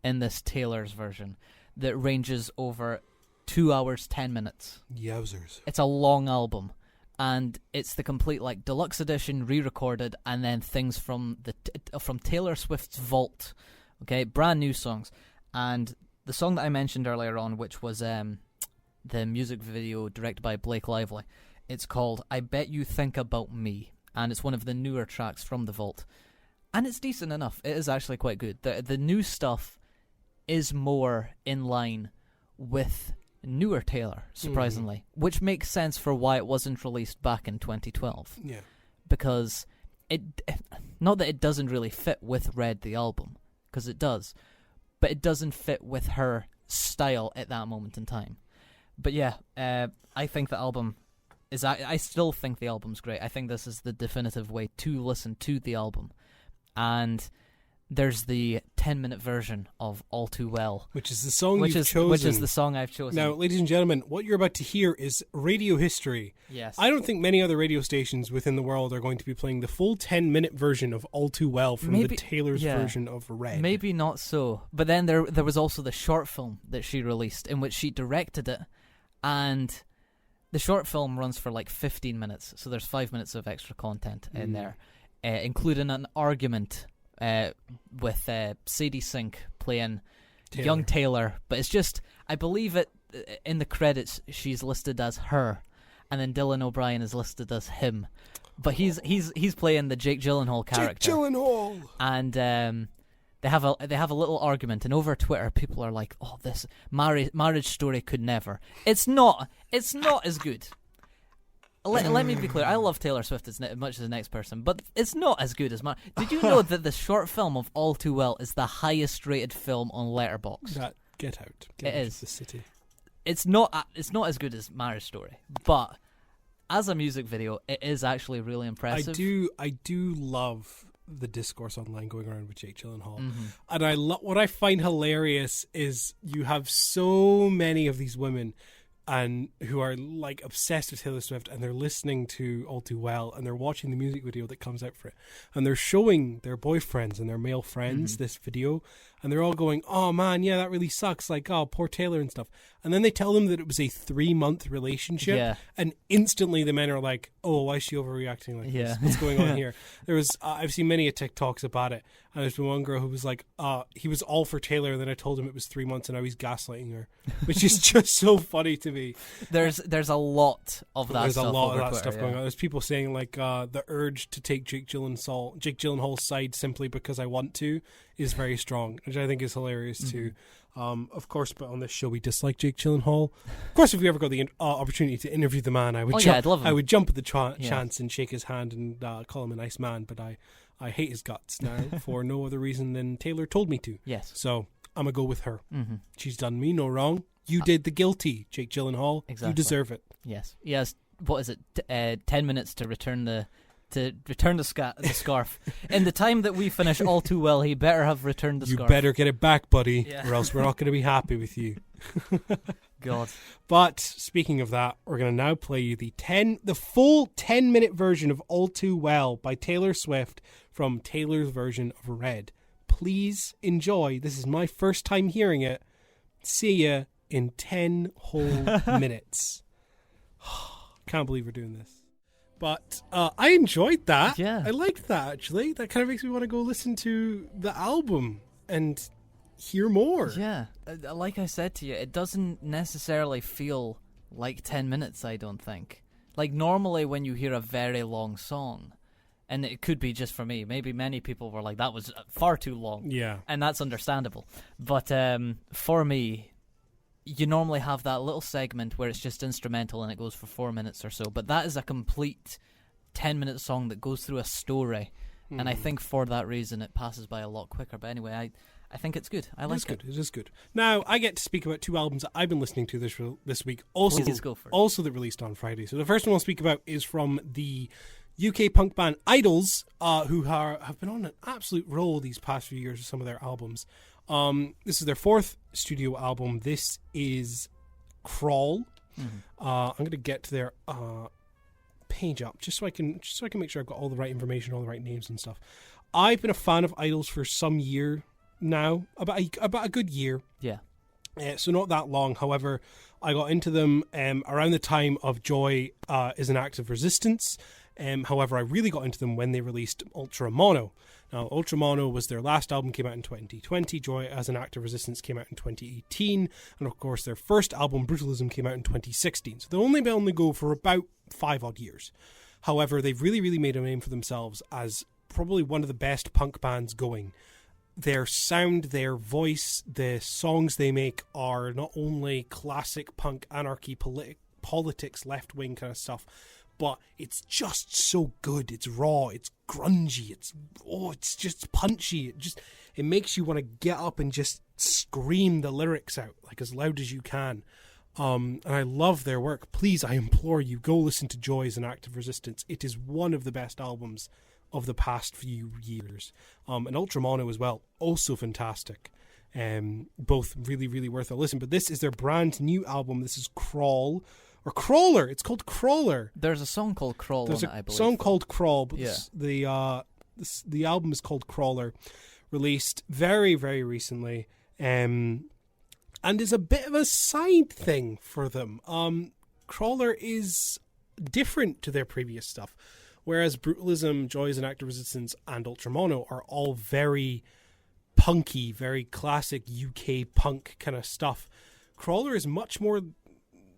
in this Taylor's version that ranges over 2 hours, 10 minutes. Yowzers. It's a long album. And it's the complete like deluxe edition, re-recorded, and then things from from Taylor Swift's vault. Okay, brand new songs. And the song that I mentioned earlier on, which was the music video directed by Blake Lively, it's called I Bet You Think About Me. And it's one of the newer tracks from the vault. And it's decent enough. It is actually quite good. The new stuff is more in line with newer Taylor, surprisingly, which makes sense for why it wasn't released back in 2012. Yeah. Because not that it doesn't really fit with Red, the album, because it does, but it doesn't fit with her style at that moment in time. But yeah, I think the album is, I still think the album's great. I think this is the definitive way to listen to the album. And there's the 10-minute version of All Too Well. Which is the song you've chosen. Which is the song I've chosen. Now, ladies and gentlemen, what you're about to hear is radio history. Yes. I don't think many other radio stations within the world are going to be playing the full 10-minute version of All Too Well from the Taylor's version of Red. Maybe not so. But then there was also the short film that she released in which she directed it. And the short film runs for like 15 minutes. So there's 5 minutes of extra content in there, including an argument with Sadie Sink playing young Taylor, but it's just, I believe it in the credits she's listed as her, and then Dylan O'Brien is listed as him, but he's playing the Jake Gyllenhaal character. Jake Gyllenhaal, and they have a little argument, and over Twitter people are like, "Oh, this marriage story could never." It's not as good. Let me be clear. I love Taylor Swift as much as the next person, but it's not as good as mine. Did you know that the short film of All Too Well is the highest rated film on Letterboxd? Get out. It is. Of the city. It's not as good as Marriage Story, but as a music video, it is actually really impressive. I do love the discourse online going around with Jake Gyllenhaal, and what I find hilarious is you have so many of these women and who are like obsessed with Taylor Swift, and they're listening to All Too Well, and they're watching the music video that comes out for it, and they're showing their boyfriends and their male friends this video, and they're all going, "Oh man, yeah, that really sucks, like, oh, poor Taylor," and stuff. And then they tell them that it was a 3-month relationship, and instantly the men are like, "Oh, why is she overreacting like this? What's going on here?" There was I've seen many TikToks about it, and there's been one girl who was like, he was all for Taylor, and then I told him it was 3 months, and now he's gaslighting her, which is just so funny to me. There's a lot of that. There's stuff a lot of that Twitter, stuff going on. There's people saying like the urge to take Jake Gyllenhaal's side simply because I want to is very strong, which I think is hilarious too. Of course, but on this show we dislike Jake Gyllenhaal. Of course, if we ever got the opportunity to interview the man, I would I'd love him. I would jump at the chance and shake his hand and call him a nice man. But I hate his guts now for no other reason than Taylor told me to. Yes. So I'm gonna go with her. She's done me no wrong. You did the guilty, Jake Gyllenhaal. Exactly. You deserve it. Yes. Yes. What is it? 10 minutes to return the scarf. In the time that we finish All Too Well, he better have returned the scarf. You better get it back, buddy, or else we're not going to be happy with you. God. But speaking of that, we're going to now play you the full 10-minute version of All Too Well by Taylor Swift from Taylor's version of Red. Please enjoy. This is my first time hearing it. See ya in 10 whole minutes. Can't believe we're doing this. But I enjoyed that. Yeah. I liked that, actually. That kind of makes me want to go listen to the album and hear more. Yeah. Like I said to you, it doesn't necessarily feel like 10 minutes, I don't think. Like, normally when you hear a very long song, and it could be just for me, maybe many people were like, that was far too long. Yeah. And that's understandable. But for me, you normally have that little segment where it's just instrumental and it goes for 4 minutes or so. But that is a complete 10-minute song that goes through a story. And I think for that reason it passes by a lot quicker. But anyway, I think it's good. I like it. It is good. Now, I get to speak about 2 albums that I've been listening to this week. Also, Please go for it. Also that released on Friday. So the first one I'll speak about is from the UK punk band Idols, who have been on an absolute roll these past few years with some of their albums. This is their 4th studio album. This is Crawl. I'm going to get their page up just so I can make sure I've got all the right information, all the right names and stuff. I've been a fan of Idols for some year now, about a good year. Yeah. So not that long. However, I got into them around the time of Joy is an Act of Resistance. However, I really got into them when they released Ultra Mono. Now, Ultra Mono was their last album, came out in 2020. Joy as an Act of Resistance came out in 2018. And of course, their first album, Brutalism, came out in 2016. So they'll only go for about 5 odd years. However, they've really, really made a name for themselves as probably one of the best punk bands going. Their sound, their voice, the songs they make are not only classic punk, anarchy, politics, left-wing kind of stuff, but it's just so good. It's raw, it's grungy, it's just punchy. It makes you want to get up and just scream the lyrics out like as loud as you can. And I love their work. Please, I implore you, go listen to Joy as an Act of Resistance. It is one of the best albums of the past few years. And Ultra Mono as well, also fantastic. Both really, really worth a listen. But this is their brand new album. This is Crawl. Or Crawler. It's called Crawler. There's a song called Crawl. There's on it, I believe. a song called Crawl, but yeah. the album is called Crawler, released very, very recently, and is a bit of a side thing for them. Crawler is different to their previous stuff, whereas Brutalism, Joy is an Act of Resistance, and Ultra Mono are all very punky, very classic UK punk kind of stuff. Crawler is much more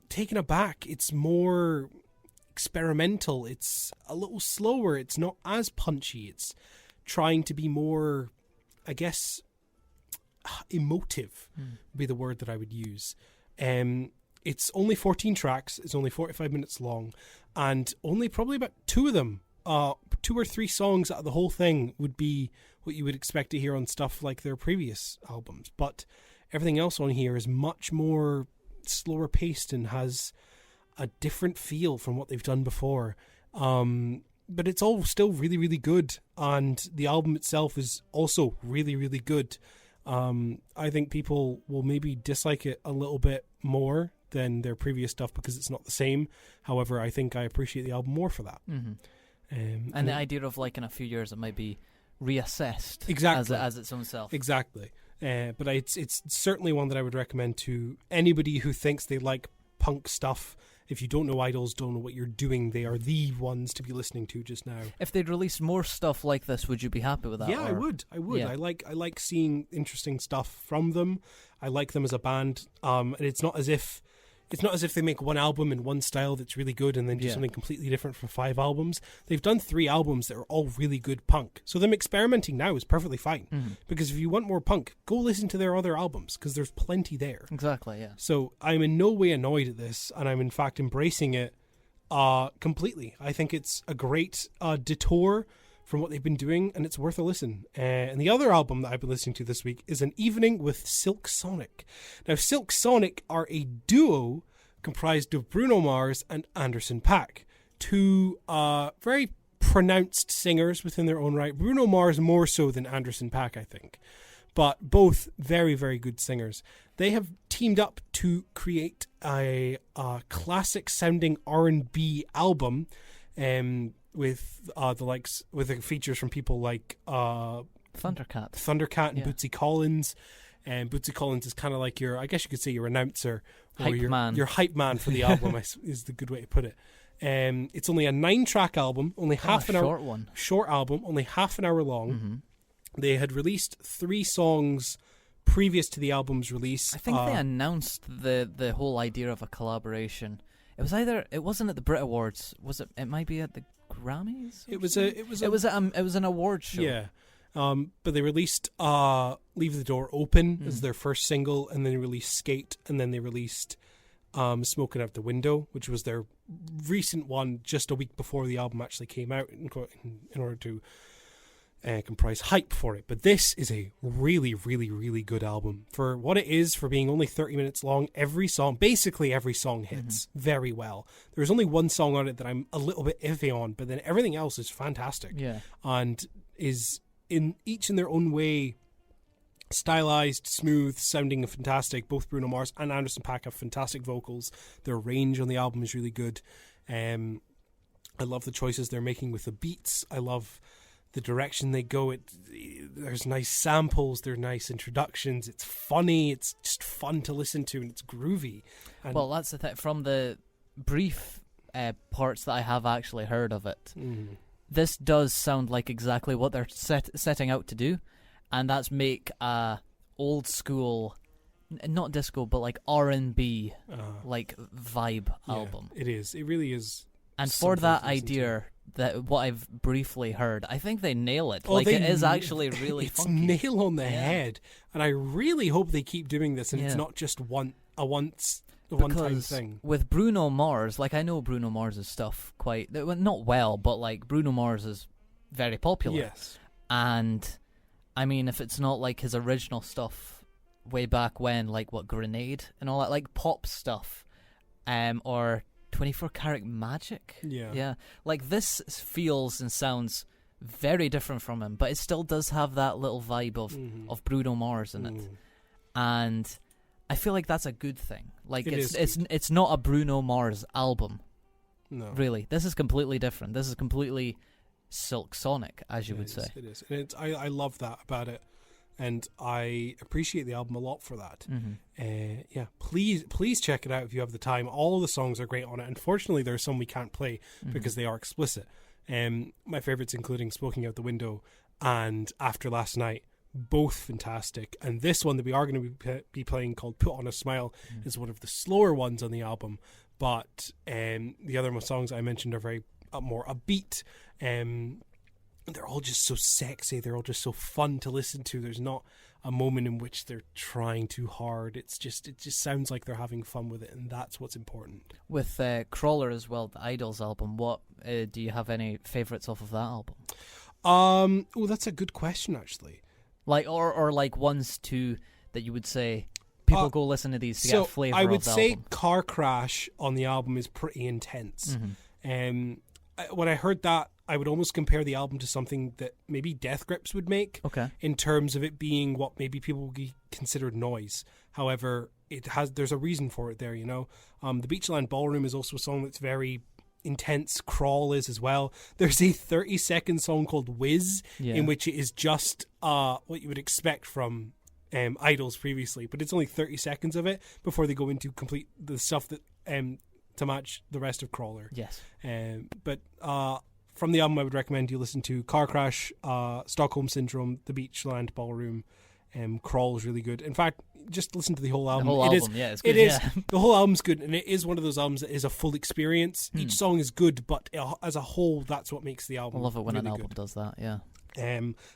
taken aback. It's more experimental. It's a little slower. It's not as punchy. It's trying to be more, I guess, emotive would be the word that I would use. It's only 14 tracks. It's only 45 minutes long, and only probably about 2 of them, 2 or 3 songs out of the whole thing would be what you would expect to hear on stuff like their previous albums. But everything else on here is much more slower paced and has a different feel from what they've done before. But it's all still really, really good, and the album itself is also really, really good. I think people will maybe dislike it a little bit more than their previous stuff because it's not the same. However, I think I appreciate the album more for that. And the idea of like in a few years it might be reassessed exactly as its own self. Exactly. But it's certainly one that I would recommend to anybody who thinks they like punk stuff. If you don't know Idols, don't know what you're doing, they are the ones to be listening to just now. If they'd released more stuff like this, would you be happy with that? Yeah, I would. Yeah. I like seeing interesting stuff from them. I like them as a band. And it's not as if they make one album in one style that's really good and then do something completely different for 5 albums. They've done 3 albums that are all really good punk. So them experimenting now is perfectly fine. Because if you want more punk, go listen to their other albums because there's plenty there. Exactly, yeah. So I'm in no way annoyed at this, and I'm in fact embracing it completely. I think it's a great detour from what they've been doing, and it's worth a listen. And the other album that I've been listening to this week is An Evening with Silk Sonic. Now, Silk Sonic are a duo comprised of Bruno Mars and Anderson .Paak, 2 very pronounced singers within their own right. Bruno Mars more so than Anderson .Paak, I think, but both very, very good singers. They have teamed up to create a classic-sounding R&B album, with the features from people like Thundercat and Bootsy Collins. And Bootsy Collins is kind of like your announcer, or your hype man for the album is the good way to put it. It's only a 9-track album, only half an hour, short album, only half an hour long. They had released 3 songs previous to the album's release. I think they announced the whole idea of a collaboration. It wasn't at the Brit Awards, was it? It might be at the Grammys. It was an award show. Yeah. But they released Leave the Door Open as their first single, and then they released Skate, and then they released Smoking Out the Window, which was their recent one just a week before the album actually came out in order to comprise hype for it. But this is a really, really, really good album. For what it is, for being only 30 minutes long, basically every song hits very well. There's only one song on it that I'm a little bit iffy on, but then everything else is fantastic. Yeah. And is in each in their own way stylized, smooth, sounding fantastic. Both Bruno Mars and Anderson .Paak have fantastic vocals. Their range on the album is really good. I love the choices they're making with the beats. I love the direction they go. There's nice samples, there's nice introductions. It's funny. It's just fun to listen to, and it's groovy. And well, that's the thing. From the brief parts that I have actually heard of it, this does sound like exactly what they're setting out to do. And that's make a old school, not disco, but like R&B, like vibe album. It is. It really is. And for that idea, that what I've briefly heard, I think they nail it. Oh, like it is actually really it's funky. nail on the head. And I really hope they keep doing this, and it's not just a one-time thing. With Bruno Mars, like I know Bruno Mars' stuff quite, not well, but like Bruno Mars is very popular. Yes. And I mean, if it's not like his original stuff way back when, like what, Grenade and all that, like pop stuff, or 24 Karat Magic. Yeah. Like this feels and sounds very different from him, but it still does have that little vibe of Bruno Mars in it. And I feel like that's a good thing. Like it's not a Bruno Mars album. No. Really. This is completely different. This is completely Silk Sonic, as you would say. It is. And I love that about it, and I appreciate the album a lot for that. Please check it out if you have the time. All of the songs are great on it. Unfortunately, there are some we can't play because they are explicit. My favorites including Smoking Out the Window and After Last Night, both fantastic. And this one that we are going to be playing, called Put On a Smile, is one of the slower ones on the album, but the other songs I mentioned are very more upbeat. They're all just so sexy. They're all just so fun to listen to. There's not a moment in which they're trying too hard. It just sounds like they're having fun with it, and that's what's important. With Crawler as well, the Idols album, what do you have any favourites off of that album? Oh, that's a good question, actually. Like or like ones too that you would say people go listen to these to get a flavour of the album. I would say Car Crash on the album is pretty intense. When I heard that, I would almost compare the album to something that maybe Death Grips would make. Okay. In terms of it being what maybe people would consider noise. However, there's a reason for it there, you know. The Beachland Ballroom is also a song that's very intense. Crawl is as well. There's a 30-second song called Whiz, in which it is just what you would expect from Idols previously, but it's only 30 seconds of it before they go into complete the stuff that to match the rest of Crawler. Yes. But from the album, I would recommend you listen to Car Crash, Stockholm Syndrome, The Beachland Ballroom. Crawl is really good. In fact, just listen to the whole album. The whole album, it's good. The whole album's good, and it is one of those albums that is a full experience. Each song is good, but as a whole, that's what makes the album. I love it when really an album good. does that. Yeah.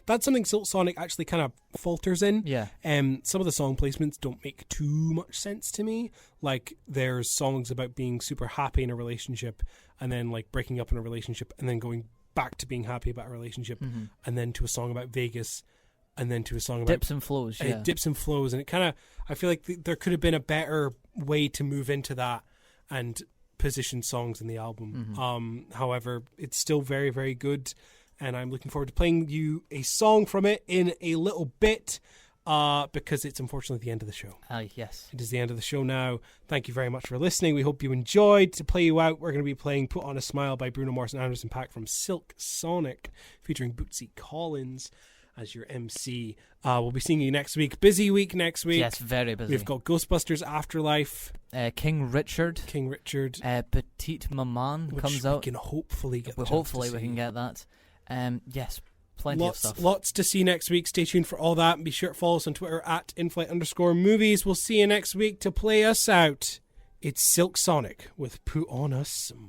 That's something Silk Sonic actually kind of falters in. Yeah. Some of the song placements don't make too much sense to me. Like, there's songs about being super happy in a relationship, and then like breaking up in a relationship, and then going back to being happy about a relationship, and then to a song about Vegas, and then to a song about dips and flows. Yeah. Dips and flows, and it kind of, I feel like there could have been a better way to move into that and position songs in the album. However, it's still very, very good. And I'm looking forward to playing you a song from it in a little bit because it's unfortunately the end of the show. Yes. It is the end of the show now. Thank you very much for listening. We hope you enjoyed. To play you out, we're going to be playing Put On a Smile by Bruno Mars and Anderson .Paak from Silk Sonic, featuring Bootsy Collins as your MC. We'll be seeing you next week. Busy week next week. Yes, very busy. We've got Ghostbusters Afterlife. King Richard. Petite Maman comes out. We can hopefully get Hopefully we can get that. Yes, plenty of stuff. Lots to see next week. Stay tuned for all that, and be sure to follow us on Twitter at @inflight_movies. We'll see you next week. To play us out, it's Silk Sonic with Put On a Smile.